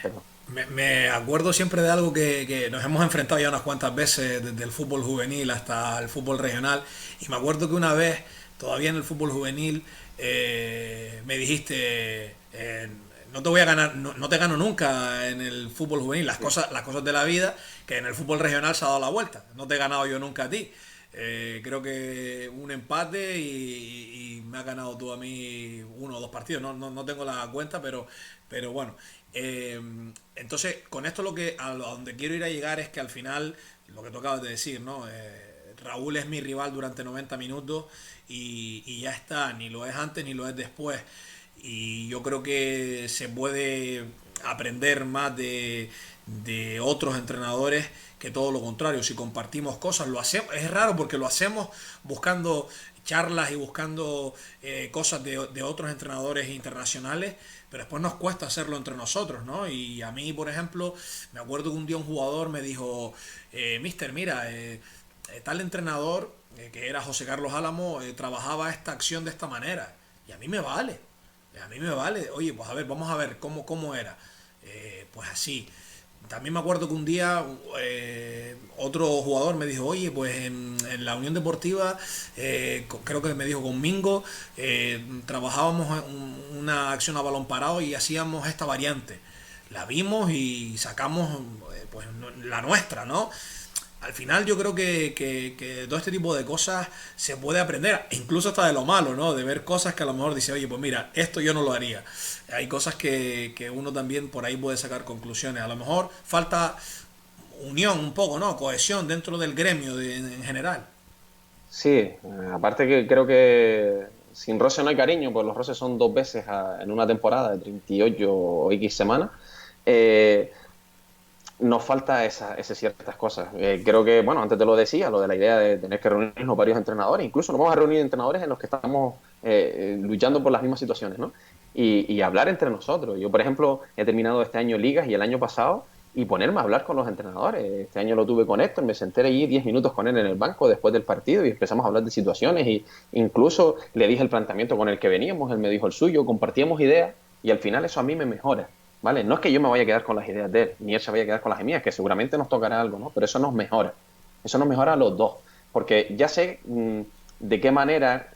S2: Pero,
S1: Me acuerdo siempre de algo que nos hemos enfrentado ya unas cuantas veces, desde el fútbol juvenil hasta el fútbol regional, y me acuerdo que una vez, todavía en el fútbol juvenil, me dijiste, no te voy a ganar, no te gano nunca en el fútbol juvenil,
S2: sí,
S1: las cosas de la vida, que en el fútbol regional se ha dado la vuelta, no te he ganado yo nunca a ti. Creo que un empate y me ha ganado tú a mí uno o dos partidos, no tengo la cuenta, pero bueno. Eh, entonces, con esto a donde quiero ir a llegar es que al final, lo que tú acabas de decir, ¿no? Raúl es mi rival durante 90 minutos y ya está, ni lo es antes ni lo es después. Y yo creo que se puede aprender más de otros entrenadores que todo lo contrario. Si compartimos cosas, lo hacemos. Es raro porque lo hacemos buscando charlas y buscando cosas de otros entrenadores internacionales, pero después nos cuesta hacerlo entre nosotros, ¿no? Y a mí, por ejemplo, me acuerdo que un día un jugador me dijo, Mister, mira, tal entrenador, que era José Carlos Álamo, trabajaba esta acción de esta manera. Y a mí me vale. A mí me vale. Oye, pues a ver, vamos a ver cómo era. Pues así. También me acuerdo que un día otro jugador me dijo, oye, pues en la Unión Deportiva, creo que me dijo con Mingo, trabajábamos una acción a balón parado y hacíamos esta variante. La vimos y sacamos pues la nuestra, ¿no? Al final yo creo que todo este tipo de cosas se puede aprender, incluso hasta de lo malo, ¿no? De ver cosas que a lo mejor dice, oye, pues mira, esto yo no lo haría. Hay cosas que uno también por ahí puede sacar conclusiones. A lo mejor falta unión un poco, ¿no? Cohesión dentro del gremio en general.
S2: sí, aparte que creo que sin roce no hay cariño, pues los roces son dos veces en una temporada de 38 o X semanas. Eh, Nos falta esas ciertas cosas. Creo que, bueno, antes te lo decía, lo de la idea de tener que reunirnos varios entrenadores, incluso nos vamos a reunir entrenadores en los que estamos luchando por las mismas situaciones, ¿no? Y hablar entre nosotros. Yo, por ejemplo, he terminado este año ligas y el año pasado y ponerme a hablar con los entrenadores. Este año lo tuve con Héctor, me senté allí 10 minutos con él en el banco después del partido y empezamos a hablar de situaciones y incluso le dije el planteamiento con el que veníamos, él me dijo el suyo, compartíamos ideas y al final eso a mí me mejora. ¿Vale? No es que yo me vaya a quedar con las ideas de él, ni él se vaya a quedar con las mías, que seguramente nos tocará algo, ¿no? Pero eso nos mejora. Eso nos mejora a los dos. Porque ya sé de qué manera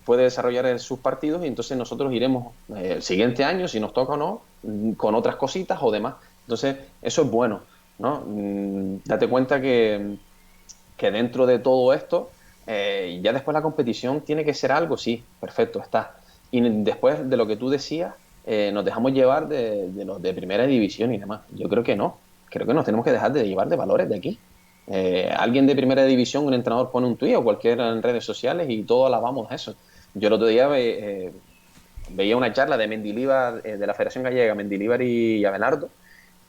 S2: puede desarrollar en sus partidos y entonces nosotros iremos el siguiente año, si nos toca o no, con otras cositas o demás. Entonces, eso es bueno, ¿no? Date cuenta que dentro de todo esto, ya después la competición tiene que ser algo, sí, perfecto, está. Y después de lo que tú decías, nos dejamos llevar de los de primera división y demás. Yo creo que no. Creo que nos tenemos que dejar de llevar de valores de aquí. Alguien de primera división, un entrenador pone un tuit o cualquiera en redes sociales y todos alabamos eso. Yo el otro día veía una charla de Mendilibar, de la Federación Gallega, Mendilibar y Abelardo,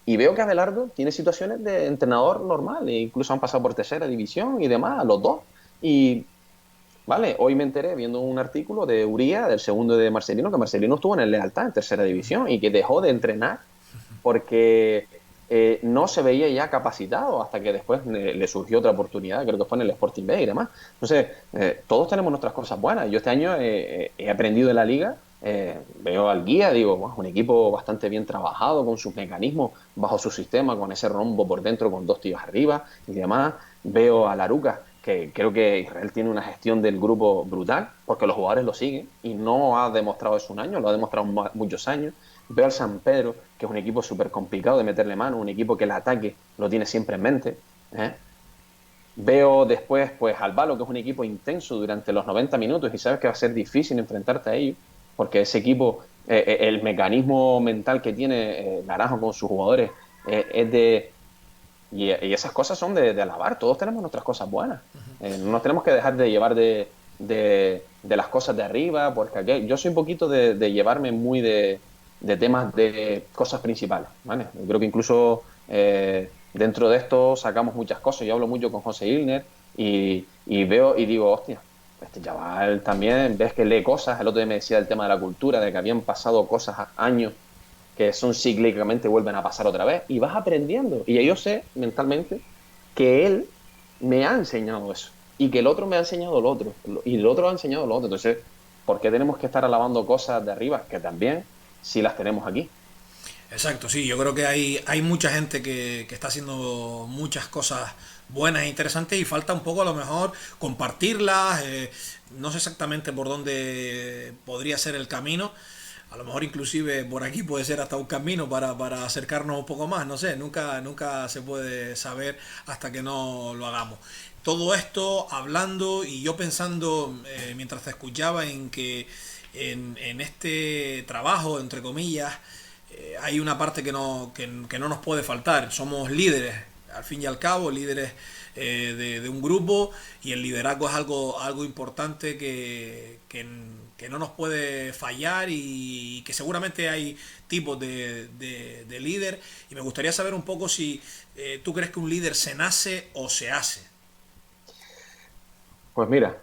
S2: y veo que Abelardo tiene situaciones de entrenador normal, e incluso han pasado por tercera división y demás, los dos. Y vale, hoy me enteré viendo un artículo de Uría, del segundo de Marcelino, que Marcelino estuvo en el Lealtad, en tercera división, y que dejó de entrenar porque no se veía ya capacitado hasta que después le surgió otra oportunidad, creo que fue en el Sporting B y demás. Entonces, todos tenemos nuestras cosas buenas. Yo este año he aprendido en la liga, veo al guía, digo, bueno, un equipo bastante bien trabajado, con sus mecanismos, bajo su sistema, con ese rombo por dentro, con dos tíos arriba y demás. Veo a Laruca, que creo que Israel tiene una gestión del grupo brutal, porque los jugadores lo siguen y no ha demostrado eso un año, lo ha demostrado muchos años. Veo al San Pedro, que es un equipo súper complicado de meterle mano, un equipo que el ataque lo tiene siempre en mente. ¿eh? Veo después pues al Valo, que es un equipo intenso durante los 90 minutos y sabes que va a ser difícil enfrentarte a ellos, porque ese equipo, el mecanismo mental que tiene Naranjo con sus jugadores es de... Y esas cosas son de alabar, todos tenemos nuestras cosas buenas. No nos tenemos que dejar de llevar de las cosas de arriba, porque yo soy un poquito de llevarme muy de temas de cosas principales, ¿vale? Yo creo que incluso dentro de esto sacamos muchas cosas. Yo hablo mucho con José Ilner y veo y digo, hostia, este chaval también ves que lee cosas. El otro día me decía el tema de la cultura, de que habían pasado cosas años que son cíclicamente vuelven a pasar otra vez y vas aprendiendo. Y yo sé mentalmente que él me ha enseñado eso y que el otro me ha enseñado lo otro y el otro ha enseñado lo otro. Entonces, ¿por qué tenemos que estar alabando cosas de arriba que también si las tenemos aquí?
S1: Exacto, sí, yo creo que hay mucha gente que está haciendo muchas cosas buenas e interesantes y falta un poco a lo mejor compartirlas, no sé exactamente por dónde podría ser el camino, a lo mejor inclusive por aquí puede ser hasta un camino para acercarnos un poco más, no sé, nunca se puede saber hasta que no lo hagamos. Todo esto hablando y yo pensando mientras te escuchaba en que en este trabajo, entre comillas, hay una parte que no nos puede faltar. Somos líderes, al fin y al cabo, líderes de un grupo y el liderazgo es algo importante que no nos puede fallar y que seguramente hay tipos de líder. Y me gustaría saber un poco si tú crees que un líder se nace o se hace.
S2: Pues mira,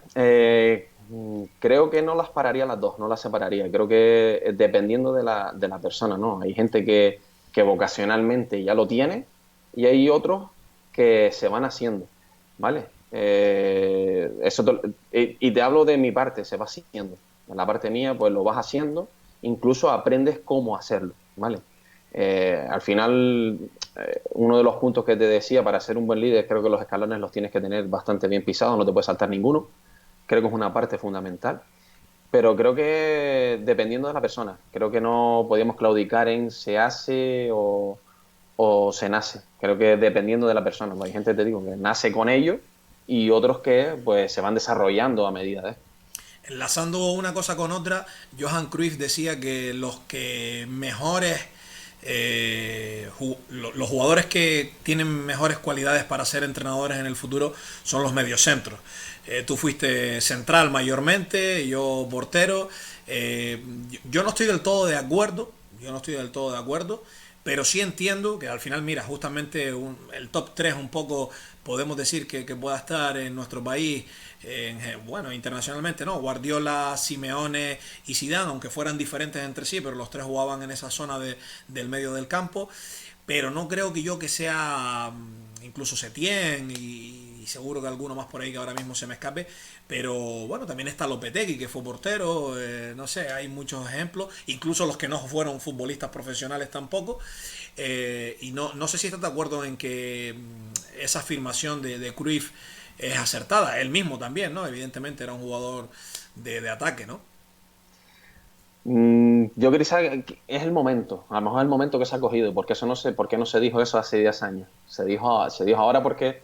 S2: creo que no las pararía las dos, no las separaría. Creo que dependiendo de la persona, ¿no? Hay gente que vocacionalmente ya lo tiene y hay otros que se van haciendo, ¿vale? Y te hablo de mi parte, se va haciendo. En la parte mía, pues lo vas haciendo, incluso aprendes cómo hacerlo, ¿vale? Al final, uno de los puntos que te decía, para ser un buen líder, creo que los escalones los tienes que tener bastante bien pisados, no te puedes saltar ninguno. Creo que es una parte fundamental. Pero creo que dependiendo de la persona, creo que no podíamos claudicar en se hace o se nace. Creo que dependiendo de la persona. Hay gente, te digo, que nace con ello y otros que pues se van desarrollando a medida de.
S1: Enlazando una cosa con otra, Johan Cruyff decía que los que mejores, los jugadores que tienen mejores cualidades para ser entrenadores en el futuro son los mediocentros. Tú fuiste central mayormente, yo portero. Yo no estoy del todo de acuerdo, yo no estoy del todo de acuerdo, pero sí entiendo que al final, mira, justamente el top 3 un poco podemos decir que pueda estar en nuestro país, bueno, internacionalmente, ¿no? Guardiola, Simeone y Zidane, aunque fueran diferentes entre sí, pero los tres jugaban en esa zona del medio del campo. Pero no creo que yo que sea incluso Setién y seguro que alguno más por ahí que ahora mismo se me escape. Pero bueno, también está Lopetegui, que fue portero, no sé, hay muchos ejemplos, incluso los que no fueron futbolistas profesionales tampoco. Y no sé si estás de acuerdo en que esa afirmación de Cruyff es acertada. Él mismo también, ¿no? Evidentemente era un jugador de ataque, ¿no?
S2: Yo creo que es el momento, a lo mejor es el momento que se ha cogido, porque eso no sé, por qué no se dijo eso hace 10 años. Se dijo ahora porque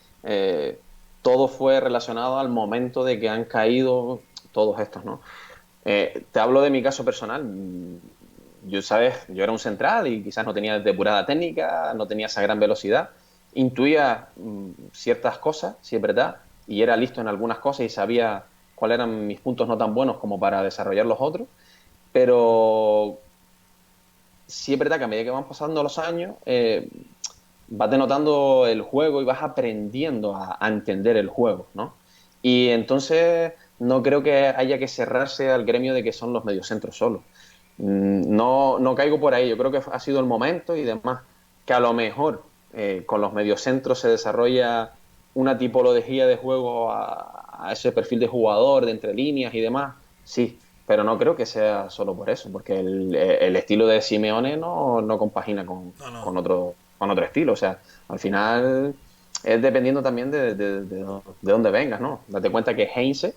S2: todo fue relacionado al momento de que han caído todos estos, ¿no? Te hablo de mi caso personal. Yo, ¿sabes? Yo era un central y quizás no tenía depurada técnica, no tenía esa gran velocidad. Intuía ciertas cosas, sí es verdad, y era listo en algunas cosas y sabía cuáles eran mis puntos no tan buenos como para desarrollar los otros, pero sí es verdad que a medida que van pasando los años, vas denotando el juego y vas aprendiendo a entender el juego, ¿no? Y entonces no creo que haya que cerrarse al gremio de que son los mediocentros solos. No caigo por ahí, yo creo que ha sido el momento y demás, que a lo mejor con los mediocentros se desarrolla una tipología de juego a ese perfil de jugador, de entre líneas y demás, sí, pero no creo que sea solo por eso, porque el estilo de Simeone no compagina
S1: No, no.
S2: con otro estilo. O sea, al final es dependiendo también de dónde vengas, ¿no? Date cuenta que Heinze,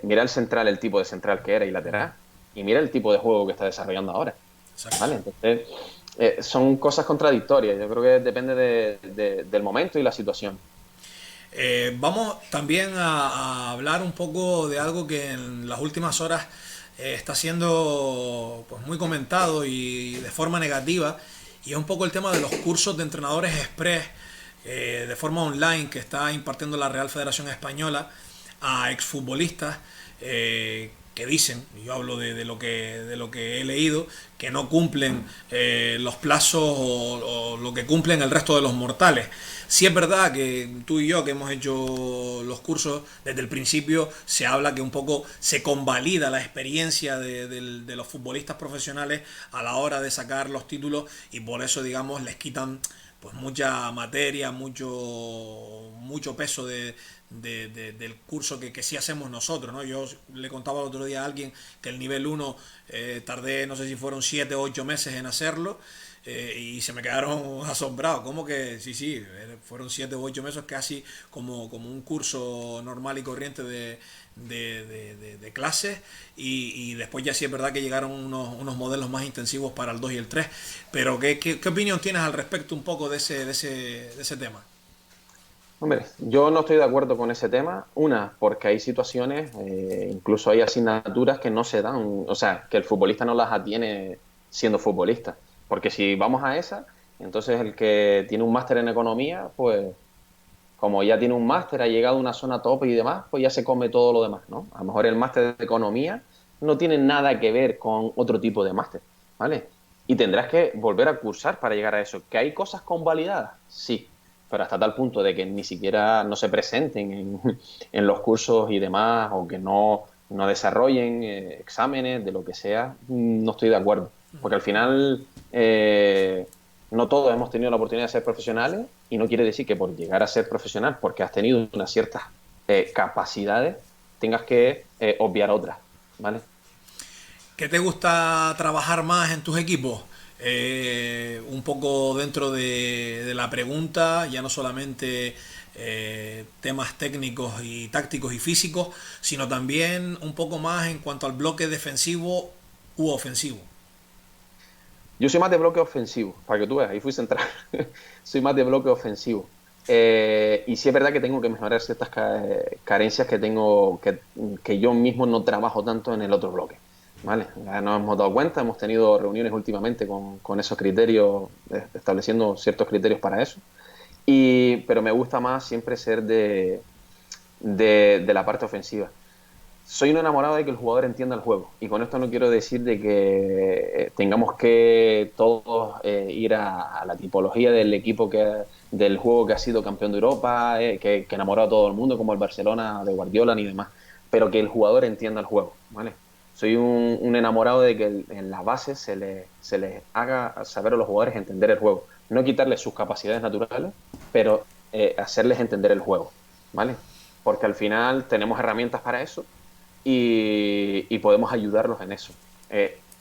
S2: mira el central, el tipo de central que era y lateral, y mira el tipo de juego que está desarrollando ahora,
S1: Exacto.
S2: ¿vale? Entonces, son cosas contradictorias. Yo creo que depende del momento y la situación.
S1: Vamos también a hablar un poco de algo que en las últimas horas está siendo pues, muy comentado y de forma negativa, y es un poco el tema de los cursos de entrenadores express de forma online que está impartiendo la Real Federación Española. a exfutbolistas que dicen, y yo hablo de lo que he leído, que no cumplen los plazos o lo que cumplen el resto de los mortales. Sí es verdad que tú y yo que hemos hecho los cursos, desde el principio se habla que un poco se convalida la experiencia de los futbolistas profesionales a la hora de sacar los títulos y por eso, digamos, les quitan pues mucha materia, mucho peso del curso que sí hacemos nosotros, ¿no? Yo le contaba el otro día a alguien que el nivel uno tardé, no sé si fueron 7 o 8 meses en hacerlo, y se me quedaron asombrados. ¿Cómo que? Sí, sí, fueron 7 u 8 meses, casi como un curso normal y corriente de clases, y después ya sí es verdad que llegaron unos modelos más intensivos para el 2 y el 3. Pero ¿qué opinión tienes al respecto un poco de ese tema?
S2: Hombre, yo no estoy de acuerdo con ese tema. Una, porque hay situaciones, incluso hay asignaturas que no se dan, o sea, que el futbolista no las atiene siendo futbolista. Porque si vamos a esa, entonces el que tiene un máster en economía, pues como ya tiene un máster, ha llegado a una zona top y demás, pues ya se come todo lo demás, ¿no? A lo mejor el máster de economía no tiene nada que ver con otro tipo de máster, ¿vale? Y tendrás que volver a cursar para llegar a eso. ¿Que hay cosas convalidadas? Sí, pero hasta tal punto de que ni siquiera no se presenten en los cursos y demás, o que no desarrollen exámenes de lo que sea, no estoy de acuerdo. Porque al final no todos hemos tenido la oportunidad de ser profesionales y no quiere decir que por llegar a ser profesional, porque has tenido unas ciertas capacidades, tengas que obviar otras, ¿vale?
S1: ¿Qué te gusta trabajar más en tus equipos? Un poco dentro de la pregunta, ya no solamente temas técnicos y tácticos y físicos, sino también un poco más en cuanto al bloque defensivo u ofensivo.
S2: Yo soy más de bloque ofensivo, para que tú veas, ahí fui central. Soy más de bloque ofensivo. Y sí es verdad que tengo que mejorar ciertas carencias que tengo, que yo mismo no trabajo tanto en el otro bloque. ¿Vale? Ya nos hemos dado cuenta, hemos tenido reuniones últimamente con esos criterios, estableciendo ciertos criterios para eso. Pero me gusta más siempre ser de la parte ofensiva. Soy un enamorado de que el jugador entienda el juego. Y con esto no quiero decir de que tengamos que todos ir a la tipología del equipo del juego que ha sido campeón de Europa, que enamoró a todo el mundo, como el Barcelona de Guardiola ni demás. Pero que el jugador entienda el juego, ¿vale? Soy un enamorado de que en las bases se les haga saber a los jugadores entender el juego. No quitarles sus capacidades naturales, pero hacerles entender el juego, ¿vale? Porque al final tenemos herramientas para eso y podemos ayudarlos en eso.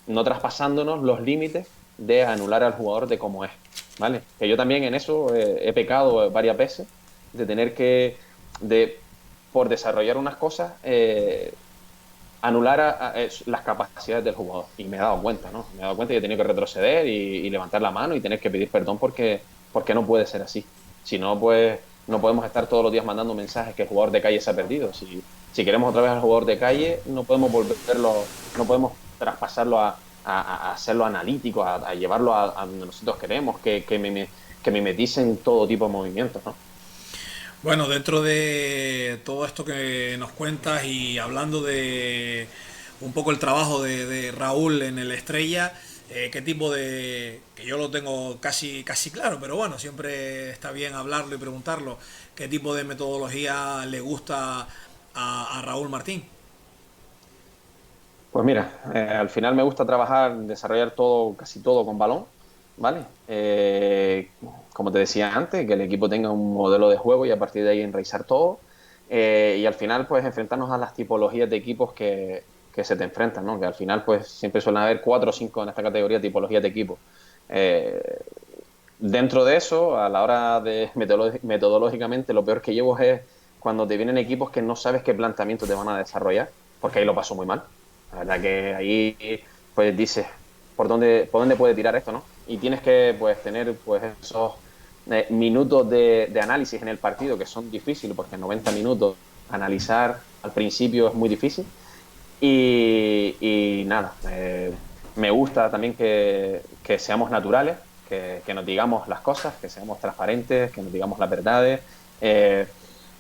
S2: No traspasándonos los límites de anular al jugador de cómo es, ¿vale? Que yo también en eso he pecado varias veces de tener por desarrollar unas cosas, anular las capacidades del jugador. Y me he dado cuenta, ¿no? Me he dado cuenta que he tenido que retroceder y levantar la mano y tener que pedir perdón porque no puede ser así. Si no, pues no podemos estar todos los días mandando mensajes que el jugador de calle se ha perdido. Si queremos otra vez al jugador de calle, no podemos no podemos traspasarlo a hacerlo analítico, a llevarlo a donde nosotros queremos, que mimeticen todo tipo de movimientos, ¿no?
S1: Bueno, dentro de todo esto que nos cuentas y hablando de un poco el trabajo de Raúl en el Estrella, qué tipo que yo lo tengo casi claro, pero bueno, siempre está bien hablarlo y preguntarlo, qué tipo de metodología le gusta a Raúl Martín.
S2: Pues mira, al final me gusta desarrollar todo, casi todo con balón, ¿vale? Como te decía antes, que el equipo tenga un modelo de juego y a partir de ahí enraizar todo. Y al final, pues enfrentarnos a las tipologías de equipos que se te enfrentan, ¿no? Que al final, pues siempre suelen haber 4 o 5 en esta categoría de tipologías de equipos. Eh, Dentro de eso, a la hora de metodológicamente, lo peor que llevo es cuando te vienen equipos que no sabes qué planteamiento te van a desarrollar, porque ahí lo paso muy mal. La verdad que ahí pues dices, por dónde puede tirar esto, ¿no? Y tienes que pues tener pues esos minutos de análisis en el partido que son difíciles, porque en 90 minutos analizar al principio es muy difícil. Y nada, me gusta también que seamos naturales, que nos digamos las cosas, que seamos transparentes, que nos digamos las verdades.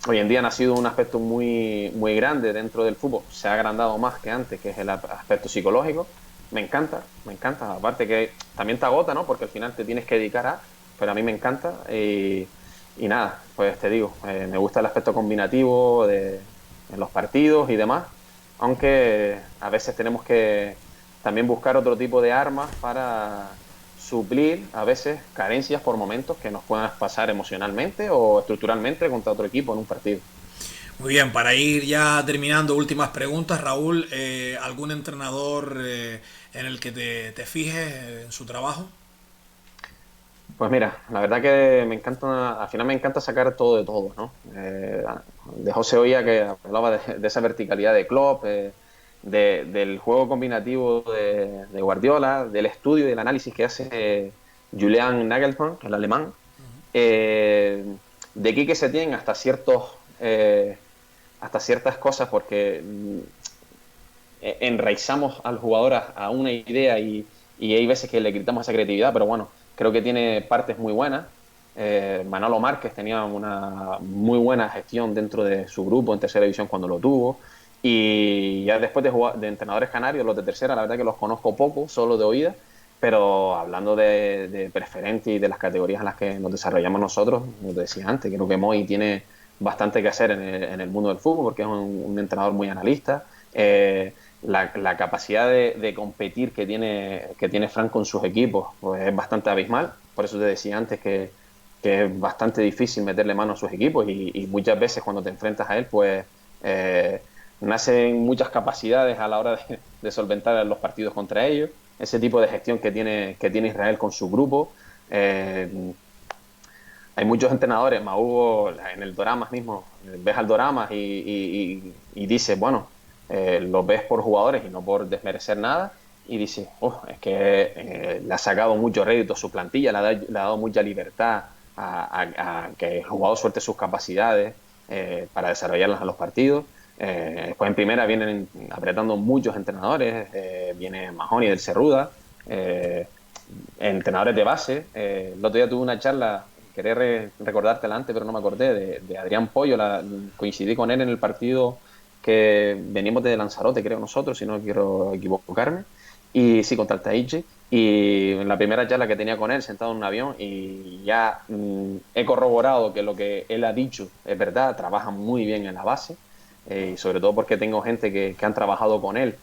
S2: hoy en día ha sido un aspecto muy, muy grande dentro del fútbol. Se ha agrandado más que antes, que es el aspecto psicológico. Me encanta, me encanta. Aparte que también te agota, ¿no? Porque al final te tienes que dedicar a, pero a mí me encanta. Y nada, pues te digo, me gusta el aspecto combinativo en los partidos y demás, aunque a veces tenemos que también buscar otro tipo de armas para suplir a veces carencias por momentos que nos puedan pasar emocionalmente o estructuralmente contra otro equipo en un partido.
S1: Muy bien, para ir ya terminando, últimas preguntas, Raúl, ¿algún entrenador en el que te fijes en su trabajo?
S2: Pues mira, la verdad que me encanta, al final me encanta sacar todo de todo, ¿no? De José Oía que hablaba de esa verticalidad de Klopp, del juego combinativo de Guardiola, del estudio y del análisis que hace Julian Nagelsmann, el alemán, eh, de Quique Setién hasta ciertas cosas porque enraizamos al jugador a una idea y hay veces que le gritamos esa creatividad, pero bueno, creo que tiene partes muy buenas. Manolo Márquez tenía una muy buena gestión dentro de su grupo en tercera división cuando lo tuvo. Y ya después de entrenadores canarios, los de tercera, la verdad que los conozco poco, solo de oídas, pero hablando de preferente y de las categorías en las que nos desarrollamos nosotros, como te decía antes, creo que Moy tiene bastante que hacer en el mundo del fútbol porque es un entrenador muy analista. La capacidad de competir que tiene Frank con sus equipos pues es bastante abismal. Por eso te decía antes que es bastante difícil meterle mano a sus equipos y muchas veces cuando te enfrentas a él, pues nacen muchas capacidades a la hora de solventar los partidos contra ellos. Ese tipo de gestión que tiene Israel con su grupo. Hay muchos entrenadores, más Hugo, en el Doramas mismo, ves al Doramas y dices, bueno, lo ves por jugadores y no por desmerecer nada, y dices, oh, es que le ha sacado mucho rédito a su plantilla, le ha dado mucha libertad a que el jugador suelte sus capacidades para desarrollarlas en los partidos. Después en primera vienen apretando muchos entrenadores, viene Mahoney del Cerruda, entrenadores de base. El otro día tuve una charla, quería recordártela antes, pero no me acordé, de Adrián Pollo. Coincidí con él en el partido que venimos de Lanzarote, creo nosotros, si no quiero equivocarme. Y sí, contra el Tahiti. Y en la primera charla que tenía con él, sentado en un avión, y ya he corroborado que lo que él ha dicho es verdad, trabaja muy bien en la base, y sobre todo porque tengo gente que han trabajado con él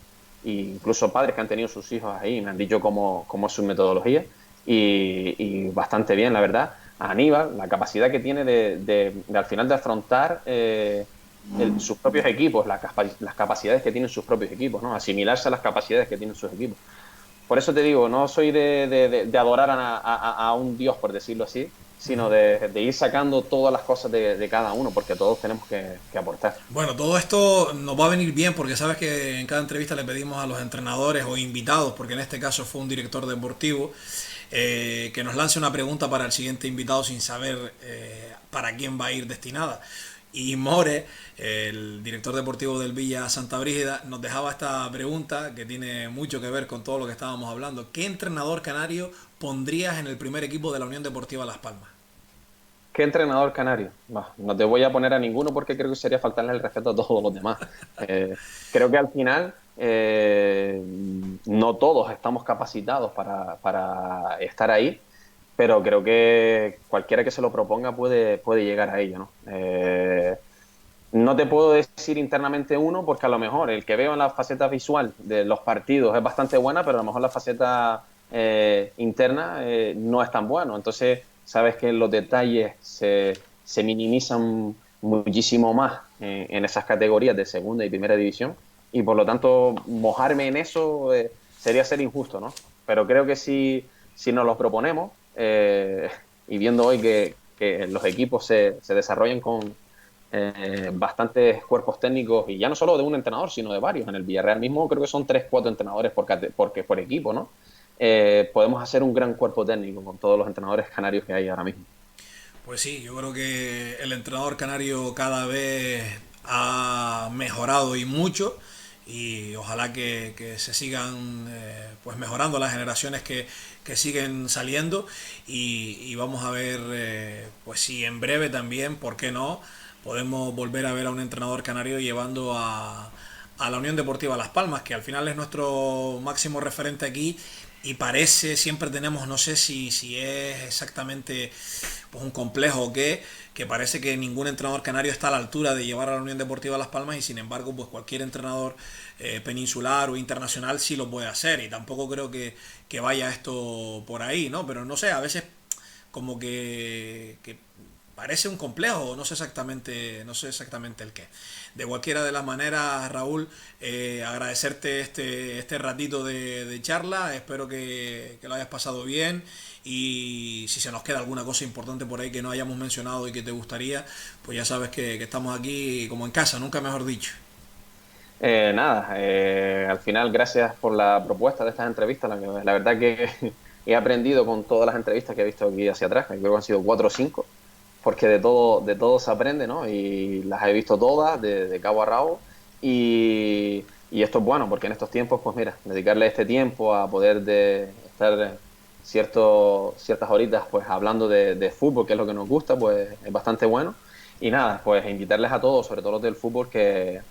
S2: incluso padres que han tenido sus hijos ahí, me han dicho cómo es su metodología y bastante bien, la verdad. A Aníbal, la capacidad que tiene al final de afrontar sus propios equipos, las capacidades que tienen sus propios equipos, ¿no? Asimilarse a las capacidades que tienen sus equipos. Por eso te digo, no soy de adorar a un dios, por decirlo así, sino de ir sacando todas las cosas de cada uno, porque todos tenemos que aportar.
S1: Bueno, todo esto nos va a venir bien porque sabes que en cada entrevista le pedimos a los entrenadores o invitados, porque en este caso fue un director deportivo, que nos lance una pregunta para el siguiente invitado sin saber para quién va a ir destinada. Y More, el director deportivo del Villa Santa Brígida, nos dejaba esta pregunta que tiene mucho que ver con todo lo que estábamos hablando. ¿Qué entrenador canario pondrías en el primer equipo de la Unión Deportiva Las Palmas?
S2: ¿Qué entrenador canario? Bah, no te voy a poner a ninguno porque creo que sería faltarle el respeto a todos los demás. Creo que al final no todos estamos capacitados para estar ahí, pero creo que cualquiera que se lo proponga puede llegar a ello, ¿no? No te puedo decir internamente uno porque a lo mejor el que veo en la faceta visual de los partidos es bastante buena, pero a lo mejor la faceta interna no es tan bueno. Entonces, sabes que los detalles se minimizan muchísimo más en esas categorías de segunda y primera división y por lo tanto mojarme en eso sería ser injusto, ¿no? Pero creo que si nos los proponemos y viendo hoy que los equipos se desarrollan con bastantes cuerpos técnicos y ya no solo de un entrenador, sino de varios. En el Villarreal mismo creo que son 3 4 entrenadores por equipo, ¿no? Podemos hacer un gran cuerpo técnico con todos los entrenadores canarios que hay ahora mismo.
S1: Pues sí, yo creo que el entrenador canario cada vez ha mejorado y mucho y ojalá que se sigan pues mejorando las generaciones que siguen saliendo y vamos a ver pues si en breve también, ¿por qué no? podemos volver a ver a un entrenador canario llevando a la Unión Deportiva Las Palmas, que al final es nuestro máximo referente aquí y parece, siempre tenemos, no sé si es exactamente pues un complejo o qué, que parece que ningún entrenador canario está a la altura de llevar a la Unión Deportiva Las Palmas y sin embargo pues cualquier entrenador peninsular o internacional sí lo puede hacer y tampoco creo que vaya esto por ahí, ¿no? Pero no sé, a veces como que parece un complejo, no sé exactamente el qué. De cualquiera de las maneras, Raúl, agradecerte este ratito de charla, espero que lo hayas pasado bien y si se nos queda alguna cosa importante por ahí que no hayamos mencionado y que te gustaría, pues ya sabes que estamos aquí como en casa, nunca mejor dicho.
S2: Nada, al final, gracias por la propuesta de estas entrevistas. La verdad que he aprendido con todas las entrevistas que he visto aquí hacia atrás, que creo que han sido 4 o 5, porque de todo se aprende, ¿no? Y las he visto todas, de cabo a rabo. Y esto es bueno, porque en estos tiempos, pues mira, dedicarle este tiempo a poder estar ciertas horitas pues hablando de fútbol, que es lo que nos gusta, pues es bastante bueno. Y nada, pues invitarles a todos, sobre todo los del fútbol, que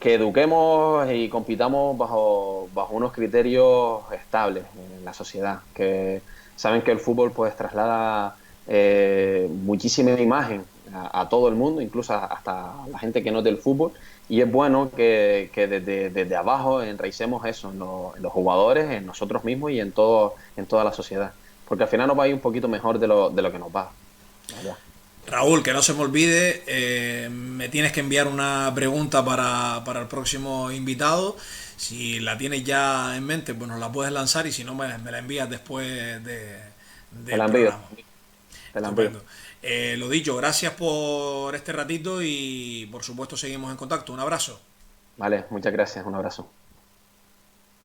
S2: eduquemos y compitamos bajo unos criterios estables en la sociedad, que saben que el fútbol pues traslada muchísima imagen a todo el mundo, incluso hasta la gente que no es del fútbol, y es bueno que desde abajo enraicemos eso en los jugadores, en nosotros mismos y en toda la sociedad, porque al final nos va a ir un poquito mejor de lo que nos va, la verdad.
S1: Raúl, que no se me olvide, me tienes que enviar una pregunta para el próximo invitado. Si la tienes ya en mente, pues nos la puedes lanzar y si no, me la envías después
S2: Te
S1: del
S2: la envío,
S1: programa.
S2: te la envío.
S1: Estupendo. Lo dicho, gracias por este ratito y por supuesto seguimos en contacto. Un abrazo.
S2: Vale, muchas gracias, un abrazo.